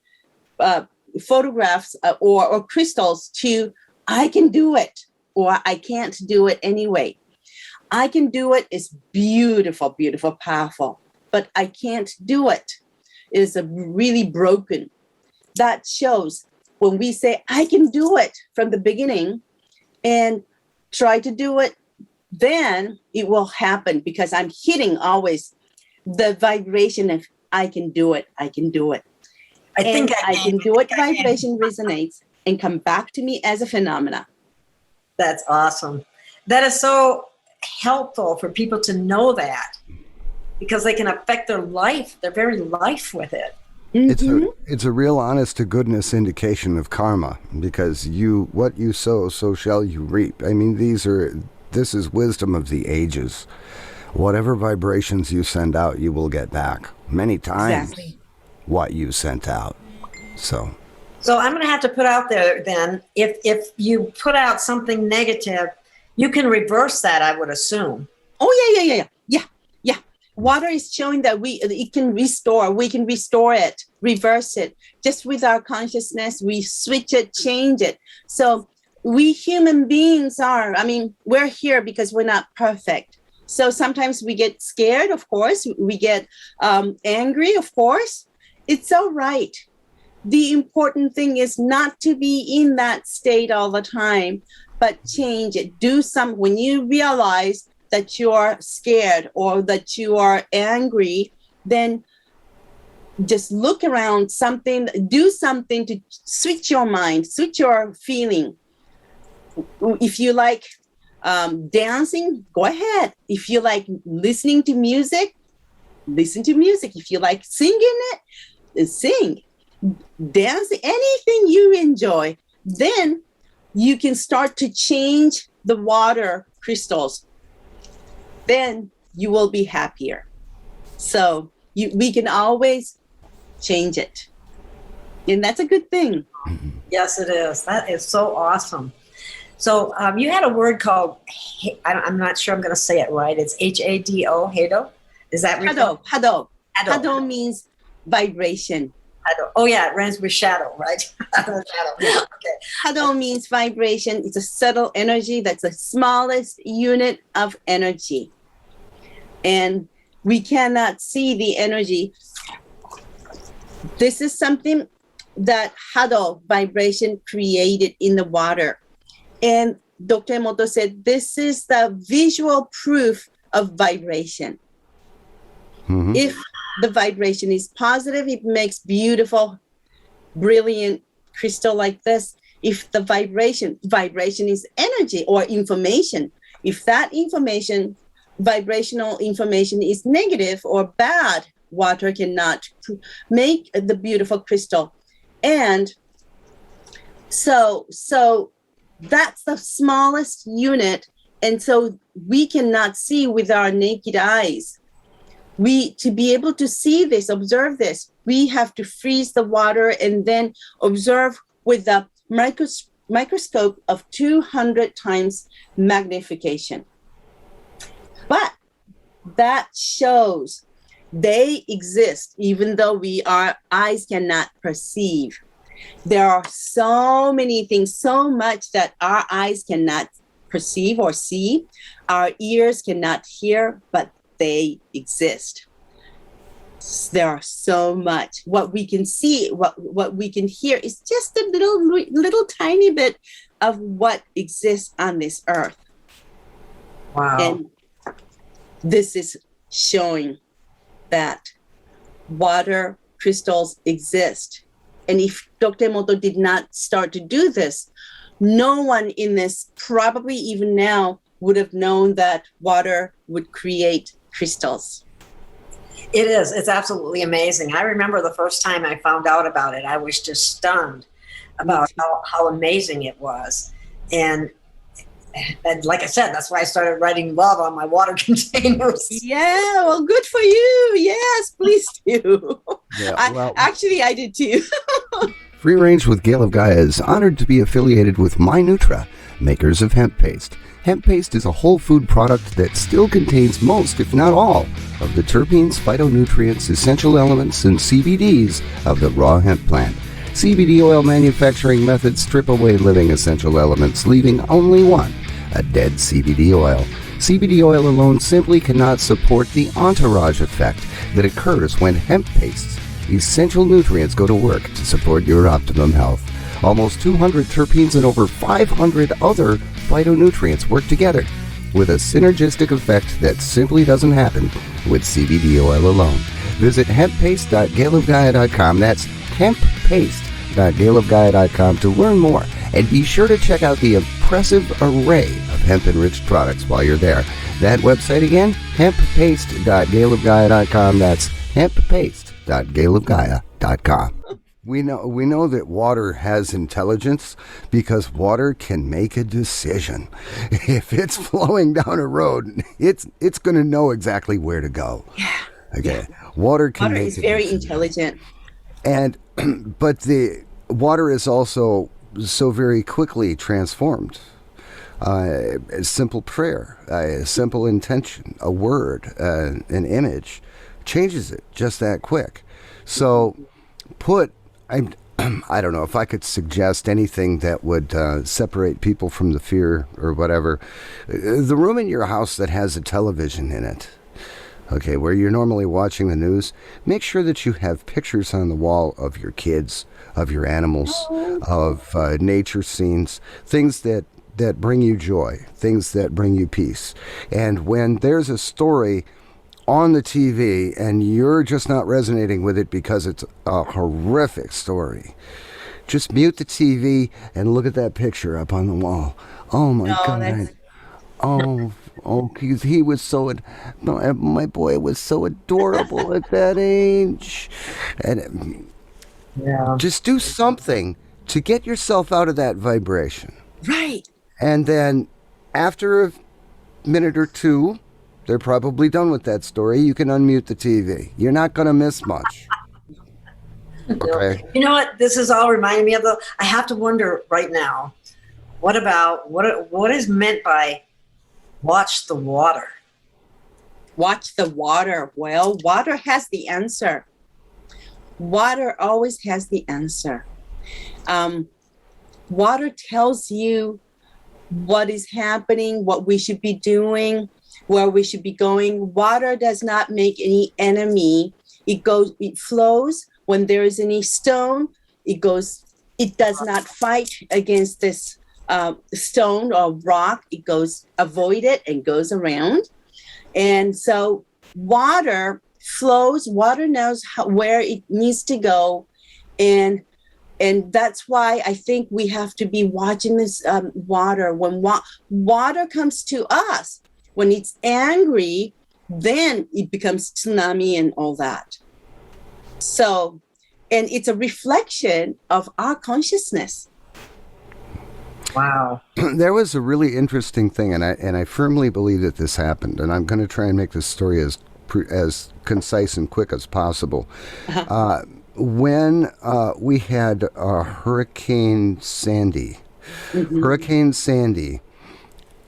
Speaker 1: photographs or crystals to, I can do it, or I can't do it anyway. I can do it is beautiful, beautiful, powerful, but I can't do it is really broken. That shows when we say, I can do it from the beginning and try to do it, then it will happen, because I'm hitting always the vibration of I can do it, I can do it. I can do it vibration resonates and come back to me as a phenomena.
Speaker 3: That's awesome. That is so helpful for people to know that, because they can affect their life, their very life with it.
Speaker 2: It's a real honest to goodness indication of karma, because what you sow, so shall you reap. I mean, this is wisdom of the ages. Whatever vibrations you send out, you will get back many times what you sent out. So
Speaker 3: So I'm going to have to put out there then, if you put out something negative, you can reverse that, I would assume.
Speaker 1: Oh yeah. Water is showing that it can restore. We can restore it, reverse it, just with our consciousness. We switch it, change it. So we human beings we're here because we're not perfect. So sometimes we get scared, of course. We get angry, of course. It's all right. The important thing is not to be in that state all the time, but change it. When you realize that you are scared or that you are angry, then just look around, do something to switch your mind, switch your feeling. If you like dancing, go ahead. If you like listening to music, listen to music. If you like singing it, sing. Dance, anything you enjoy. Then you can start to change the water crystals. Then you will be happier. So we can always change it. And that's a good thing.
Speaker 3: Yes, it is. That is so awesome. So you had a word called, I'm not sure I'm going to say it right. It's H-A-D-O, Hado? Is that right?
Speaker 1: Hado means vibration.
Speaker 3: Hado. Oh, yeah, it rhymes with shadow, right? Shadow. Okay.
Speaker 1: Hado means vibration. It's a subtle energy. That's the smallest unit of energy. And we cannot see the energy. This is something that Hado vibration created in the water. And Dr. Emoto said, this is the visual proof of vibration. Mm-hmm. If the vibration is positive, it makes beautiful, brilliant crystal like this. If the vibration is energy or information, if that vibrational information is negative or bad, water cannot make the beautiful crystal. And so that's the smallest unit. And so we cannot see with our naked eyes. To be able to see this, observe this, we have to freeze the water and then observe with the microscope of 200 times magnification. But that shows they exist, even though our eyes cannot perceive. There are so many things, so much that our eyes cannot perceive or see. Our ears cannot hear, but they exist. There are so much. What we can see, what we can hear is just a little tiny bit of what exists on this earth.
Speaker 3: Wow.
Speaker 1: And this is showing that water crystals exist. And if Dr. Emoto did not start to do this, no one in this, probably even now, would have known that water would create crystals.
Speaker 3: It is. It's absolutely amazing. I remember the first time I found out about it, I was just stunned about how amazing it was. And like I said, that's why I started writing love on my water containers.
Speaker 1: Yeah, well, good for you. Yes, please do. Yeah, I did too.
Speaker 2: Free Range with Gail of Gaia is honored to be affiliated with MyNutra, makers of hemp paste. Hemp paste is a whole food product that still contains most, if not all, of the terpenes, phytonutrients, essential elements, and CBDs of the raw hemp plant. CBD oil manufacturing methods strip away living essential elements, leaving only one, a dead CBD oil. CBD oil alone simply cannot support the entourage effect that occurs when hemp pastes essential nutrients go to work to support your optimum health. Almost 200 terpenes and over 500 other phytonutrients work together with a synergistic effect that simply doesn't happen with CBD oil alone. Visit hemppaste.gailofgaia.com. That's hemppaste.gailofgaia.com to learn more. And be sure to check out the impressive array of hemp-enriched products while you're there. That website again, hemppaste.gailofgaia.com. That's hemppaste.gailofgaia.com. We know that water has intelligence because water can make a decision. If it's flowing down a road, it's going to know exactly where to go.
Speaker 1: Yeah.
Speaker 2: Okay. Water
Speaker 1: is very intelligent.
Speaker 2: And but water is also so very quickly transformed. A simple prayer, a simple intention, a word, an image changes it just that quick. So I don't know if I could suggest anything that would separate people from the fear or whatever. The room in your house that has a television in it, okay, where you're normally watching the news, make sure that you have pictures on the wall of your kids, of your animals, of nature scenes, things that bring you joy, things that bring you peace. And when there's a story on the TV and you're just not resonating with it because it's a horrific story, just mute the TV and look at that picture up on the wall. Oh my
Speaker 1: No,
Speaker 2: God. Oh, he was so, my boy was so adorable at that age. And
Speaker 3: Yeah.
Speaker 2: just do something to get yourself out of that vibration.
Speaker 1: right.
Speaker 2: And then after a minute or two, they're probably done with that story. You can unmute the TV. You're not going to miss much. Okay.
Speaker 3: You know what this is all reminding me of, though? I have to wonder right now, what is meant by watch the water?
Speaker 1: Watch the water. Well, water has the answer. Water always has the answer. Water tells you what is happening, what we should be doing, where we should be going. Water does not make any enemy. It flows. When there is any stone, it does not fight against this stone or rock. It goes, avoid it and goes around. And so water flows, water knows where it needs to go. And that's why I think we have to be watching this water. When water comes to us, when it's angry, then it becomes tsunami and all that. So, and it's a reflection of our consciousness.
Speaker 3: Wow.
Speaker 2: There was a really interesting thing, and I firmly believe that this happened, and I'm going to try and make this story as concise and quick as possible. When we had Hurricane Sandy, Hurricane Sandy,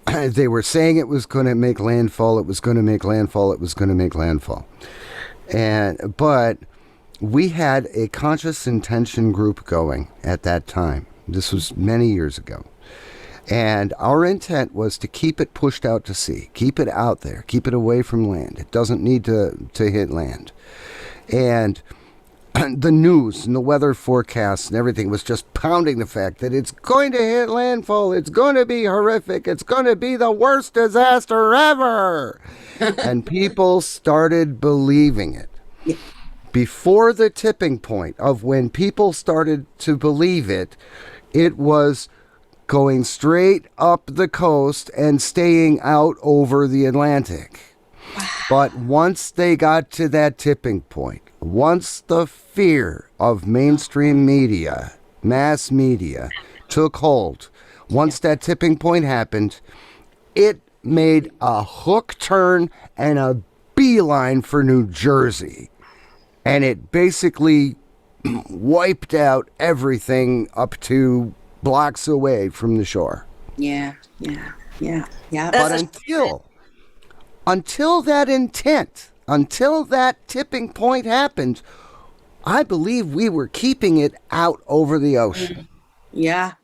Speaker 2: they were saying it was going to make landfall, it was going to make landfall, it was going to make landfall. But we had a conscious intention group going at that time. This was many years ago. And our intent was to keep it pushed out to sea, keep it out there, keep it away from land. It doesn't need to hit land. And the news and the weather forecasts and everything was just pounding the fact that it's going to hit landfall, it's going to be horrific, it's going to be the worst disaster ever. And people started believing it.
Speaker 1: Yeah.
Speaker 2: Before the tipping point of when people started to believe it, it was going straight up the coast and staying out over the Atlantic. Wow. But once they got to that tipping point, once the fear of mainstream media, mass media, took hold, once that tipping point happened, it made a hook turn and a beeline for New Jersey. And it basically wiped out everything up to blocks away from the shore.
Speaker 1: Yeah.
Speaker 2: But until that tipping point happened, I believe we were keeping it out over the ocean.
Speaker 1: Yeah.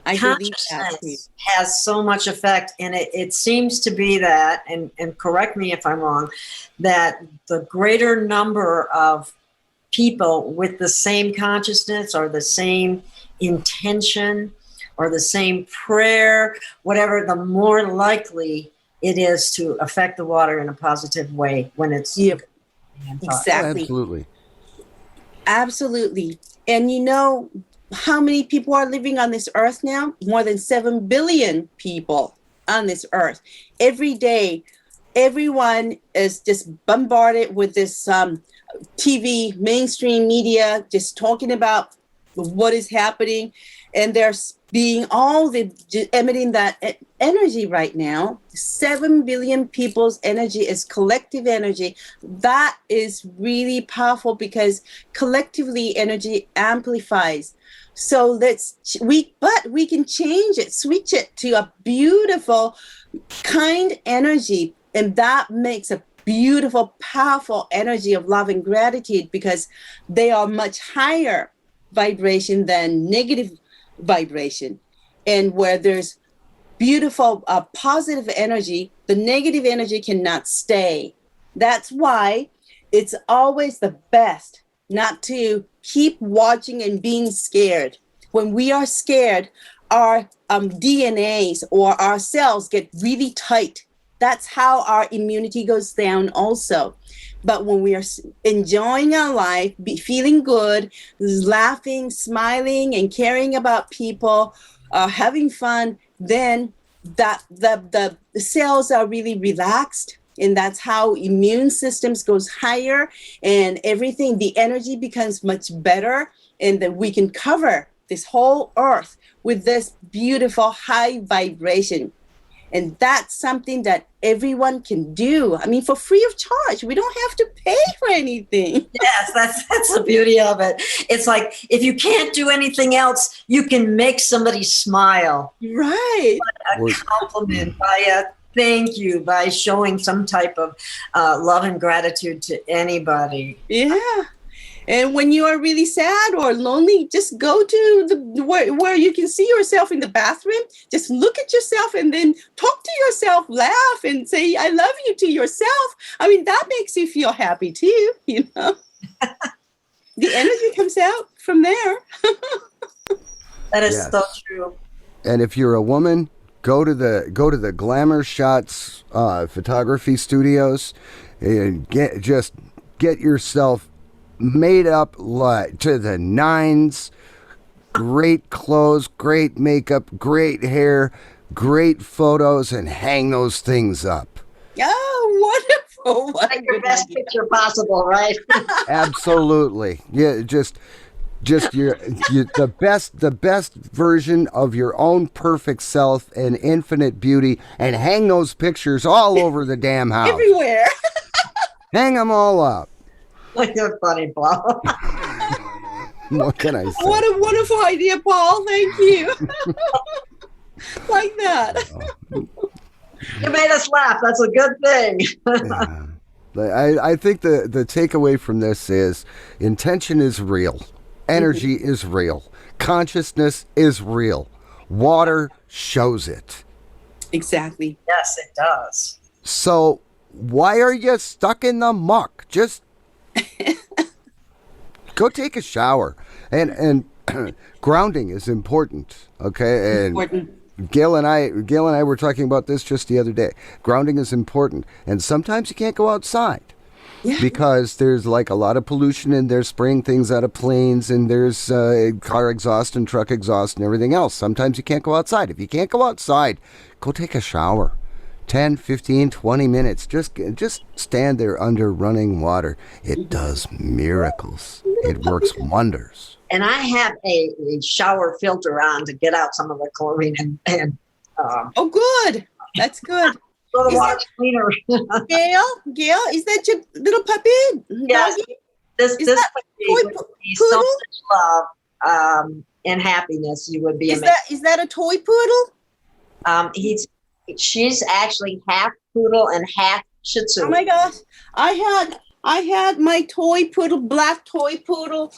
Speaker 1: I believe that.
Speaker 3: Consciousness has so much effect, and it seems to be that, and correct me if I'm wrong, that the greater number of people with the same consciousness or the same intention or the same prayer, whatever, the more likely it is to affect the water in a positive way when it's
Speaker 1: exactly.
Speaker 2: Oh,
Speaker 1: Absolutely. And you know how many people are living on this earth now? More than 7 billion people on this earth. Every day, everyone is just bombarded with this TV, mainstream media, just talking about what is happening. And they're emitting that energy right now. 7 billion people's energy is collective energy. That is really powerful because collectively energy amplifies. So but we can change it, switch it to a beautiful, kind energy. And that makes a beautiful, powerful energy of love and gratitude, because they are much higher vibration than negative vibration. And where there's beautiful, positive energy, the negative energy cannot stay. That's why it's always the best not to keep watching and being scared. When we are scared, our DNAs or our cells get really tight. That's how our immunity goes down also. But when we are enjoying our life, feeling good, laughing, smiling, and caring about people, having fun, then that the cells are really relaxed, and that's how immune systems goes higher, and everything, the energy becomes much better, and then we can cover this whole earth with this beautiful high vibration. And that's something that everyone can do. I mean, for free of charge. We don't have to pay for anything.
Speaker 3: Yes, that's the beauty of it. It's like, if you can't do anything else, you can make somebody smile.
Speaker 1: Right.
Speaker 3: A compliment by thank you, by showing some type of love and gratitude to anybody.
Speaker 1: Yeah. And when you are really sad or lonely, just go to where you can see yourself in the bathroom. Just look at yourself and then talk to yourself, laugh and say, I love you to yourself. I mean, that makes you feel happy too, you know. The energy comes out from there.
Speaker 3: That is so true.
Speaker 2: And if you're a woman, go to the Glamour Shots photography studios and get yourself made up to the nines. Great clothes, great makeup, great hair, great photos, and hang those things up.
Speaker 1: Oh, wonderful. What
Speaker 3: Like your best picture possible, right?
Speaker 2: Absolutely. Yeah, just the best version of your own perfect self and infinite beauty, and hang those pictures all over the damn house.
Speaker 1: Everywhere.
Speaker 2: Hang them all up.
Speaker 3: Like, you're funny, Paul.
Speaker 2: What can I say?
Speaker 1: What a wonderful idea, Paul. Thank you. Like that.
Speaker 3: You made us laugh. That's a good thing.
Speaker 2: Yeah. I think the takeaway from this is intention is real. Energy is real. Consciousness is real. Water shows it.
Speaker 1: Exactly.
Speaker 3: Yes, it does.
Speaker 2: So why are you stuck in the muck? Just go take a shower. And grounding is important. Okay. And
Speaker 1: Important.
Speaker 2: Gail and I were talking about this just the other day. Grounding is important. And sometimes you can't go outside.
Speaker 1: Yeah.
Speaker 2: Because there's like a lot of pollution, and they're spraying things out of planes, and there's car exhaust and truck exhaust and everything else. Sometimes you can't go outside. If you can't go outside, go take a shower. 10, 15, 20 minutes. Just stand there under running water. It does miracles. It works wonders.
Speaker 3: And I have a shower filter on to get out some of the chlorine and
Speaker 1: Oh, good. That's good.
Speaker 3: so the water's cleaner.
Speaker 1: Gail, is that your little puppy?
Speaker 3: Yes.
Speaker 1: Doggy?
Speaker 3: This
Speaker 1: Is that
Speaker 3: would
Speaker 1: toy
Speaker 3: be so
Speaker 1: poodle?
Speaker 3: much love and happiness. You would be amazed.
Speaker 1: Is that a toy poodle?
Speaker 3: She's actually half poodle and half Shih Tzu.
Speaker 1: Oh my gosh. I had my toy poodle, black toy poodle.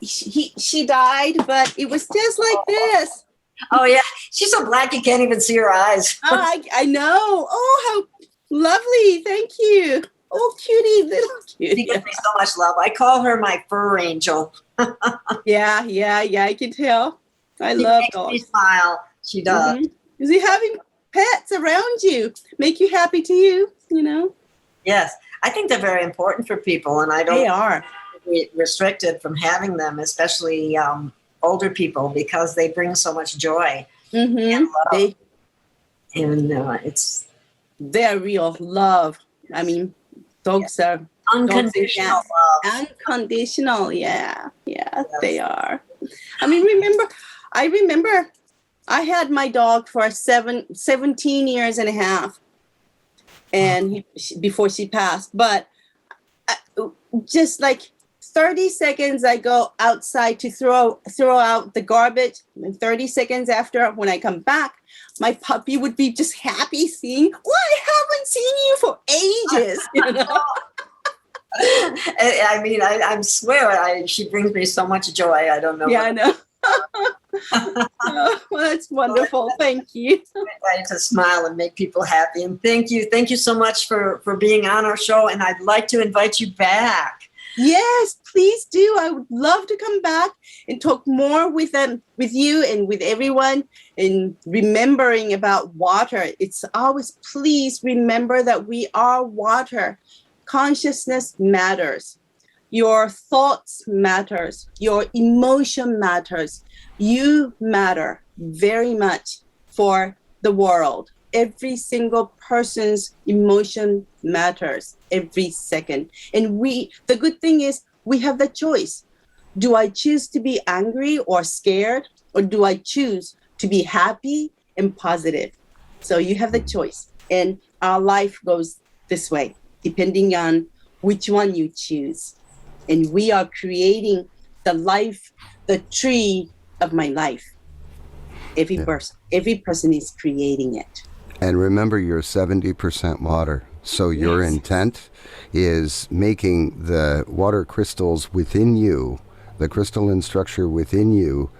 Speaker 1: She died, but it was just like this.
Speaker 3: Oh yeah, she's so black you can't even see her eyes.
Speaker 1: I know. Oh, how lovely. Thank you. Oh, cutie, little
Speaker 3: She
Speaker 1: cutie.
Speaker 3: gives me so much love. I call her my fur angel.
Speaker 1: Yeah, I can tell. I
Speaker 3: She
Speaker 1: love
Speaker 3: makes me
Speaker 1: dogs.
Speaker 3: smile. She does.
Speaker 1: Mhm. Is he having pets around you make you happy to you, you know?
Speaker 3: Yes, I think they're very important for people, and I
Speaker 1: They
Speaker 3: don't
Speaker 1: are.
Speaker 3: be restricted from having them, especially older people, because they bring so much joy.
Speaker 1: Mm-hmm.
Speaker 3: love. And
Speaker 1: They're real love. I mean, dogs are
Speaker 3: unconditional love.
Speaker 1: unconditional. Yeah, they are. I mean, I remember I had my dog for 17 years and a half, and before she passed. But just like 30 seconds I go outside to throw out the garbage, and 30 seconds after, when I come back, my puppy would be just happy seeing, I haven't seen you for ages.
Speaker 3: I mean, I swear, she brings me so much joy. I don't know.
Speaker 1: Yeah, I know. Oh, well, that's wonderful. Thank you.
Speaker 3: I to smile and make people happy. And thank you so much for being on our show. And I'd like to invite you back.
Speaker 1: Yes, please do. I would love to come back and talk more with you and with everyone, and remembering about water. It's always, please remember that we are water. Consciousness matters. Your thoughts matters. Your emotion matters. You matter very much for the world. Every single person's emotion matters every second. And the good thing is we have the choice. Do I choose to be angry or scared, or do I choose to be happy and positive? So you have the choice. And our life goes this way, depending on which one you choose. And we are creating the tree of my life. Every person is creating it.
Speaker 2: And remember, you're 70% water. So your intent is making the water crystals within you, the crystalline structure within you,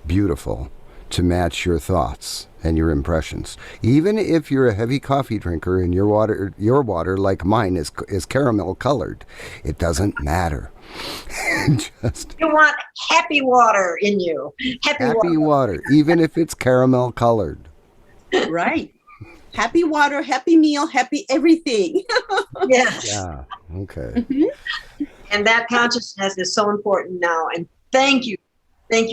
Speaker 2: beautiful to match your thoughts and your impressions. Even if you're a heavy coffee drinker and your water like mine is caramel colored, it doesn't matter.
Speaker 3: You want happy water in you. Happy
Speaker 2: water, even if it's caramel colored.
Speaker 1: Right. Happy water, happy meal, happy everything.
Speaker 3: Yes.
Speaker 2: Yeah. Okay.
Speaker 1: Mm-hmm.
Speaker 3: And that consciousness is so important now. And thank you. Thank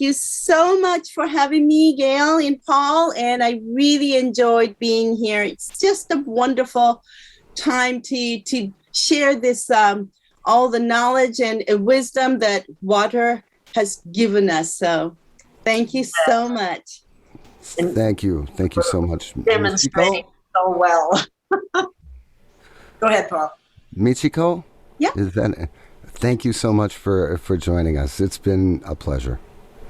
Speaker 3: you so much for having me, Gail and Paul. And I really enjoyed being here. It's just a wonderful time to share this, all the knowledge and wisdom that water has given us. So thank you so much.
Speaker 2: Thank you so much.
Speaker 3: Demonstrating so well. Go ahead, Paul.
Speaker 2: Michiko?
Speaker 1: Yeah.
Speaker 2: Thank you so much for joining us. It's been a pleasure.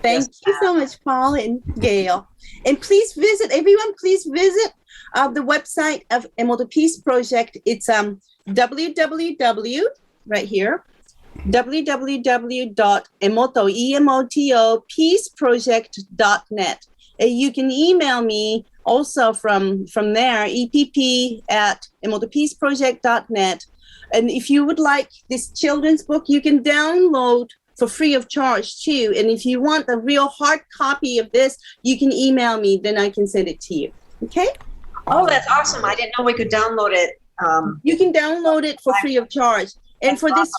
Speaker 1: Thank you so much, Paul and Gail. And please visit, everyone, the website of Emotos Peace Project. It's www, right here, www.emoto.peaceproject.net. You can email me also from there, epp@emotopeaceproject.net. And if you would like this children's book, you can download for free of charge too. And if you want a real hard copy of this, you can email me, then I can send it to you. Okay?
Speaker 3: Oh, that's awesome. I didn't know we could download it.
Speaker 1: You can download it for free of charge. And for this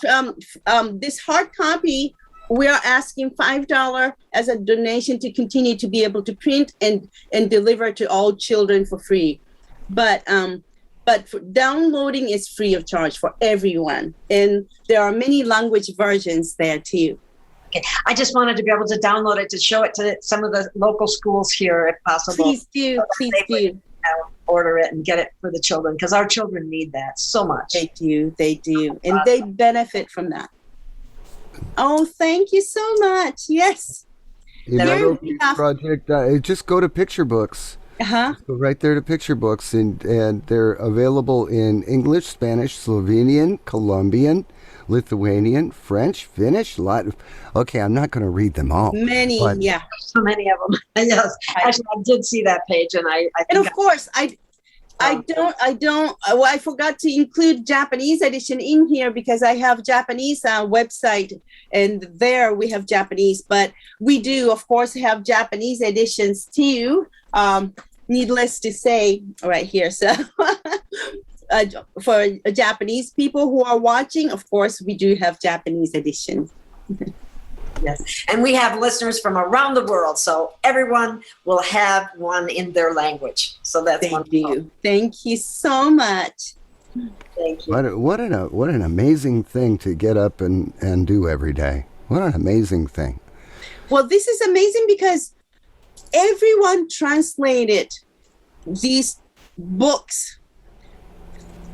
Speaker 1: this hard copy, we are asking $5 as a donation to continue to be able to print and deliver to all children for free. But for downloading is free of charge for everyone. And there are many language versions there too.
Speaker 3: Okay. I just wanted to be able to download it to show it to some of the local schools here if possible.
Speaker 1: Please do. Please do.
Speaker 3: Order it and get it for the children, because our children need that so much.
Speaker 1: They do. And they benefit from that. Oh, thank you so much. Yes.
Speaker 2: Emoto Peace Project, just go to picture books.
Speaker 1: Uh-huh.
Speaker 2: Go right there to picture books, and they're available in English, Spanish, Slovenian, Colombian, Lithuanian, French, Finnish, Latin. Okay, I'm not going to read them all.
Speaker 1: Many, yeah.
Speaker 3: So many of them. Yes. Actually, I did see that page, and I think
Speaker 1: and of course, I forgot to include Japanese edition in here because I have Japanese website, and there we have Japanese, but we do, of course, have Japanese editions too. Needless to say, right here. So for Japanese people who are watching, of course, we do have Japanese edition.
Speaker 3: Yes. And we have listeners from around the world, so everyone will have one in their language. So that's wonderful.
Speaker 1: Thank you so much.
Speaker 3: Thank you.
Speaker 2: What an amazing thing to get up and do every day. What an amazing thing.
Speaker 1: Well, this is amazing because everyone translated these books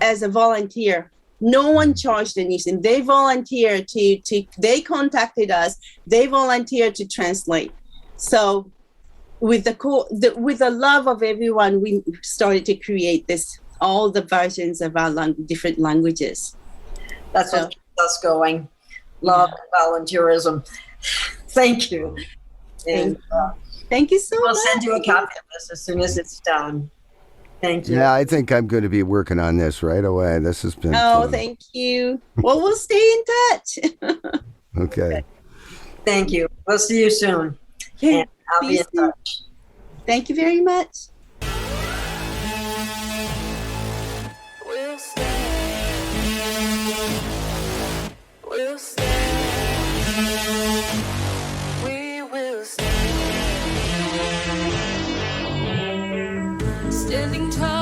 Speaker 1: as a volunteer. No one charged anything. They volunteered they contacted us. They volunteered to translate. So with with the love of everyone, we started to create all the versions of our different languages.
Speaker 3: That's what keeps us going. Love and volunteerism. Thank you. And
Speaker 1: thank you so much.
Speaker 3: We'll send you a copy of this as soon as it's done. Thank you.
Speaker 2: Yeah, I think I'm going to be working on this right away. This has been fun.
Speaker 1: Thank you. Well, we'll stay in touch.
Speaker 2: Okay.
Speaker 3: Thank you. We'll see you soon.
Speaker 1: Okay.
Speaker 3: And I'll be in touch.
Speaker 1: Thank you very much.
Speaker 4: We'll stay. We'll stay. We will stay. Standing tall.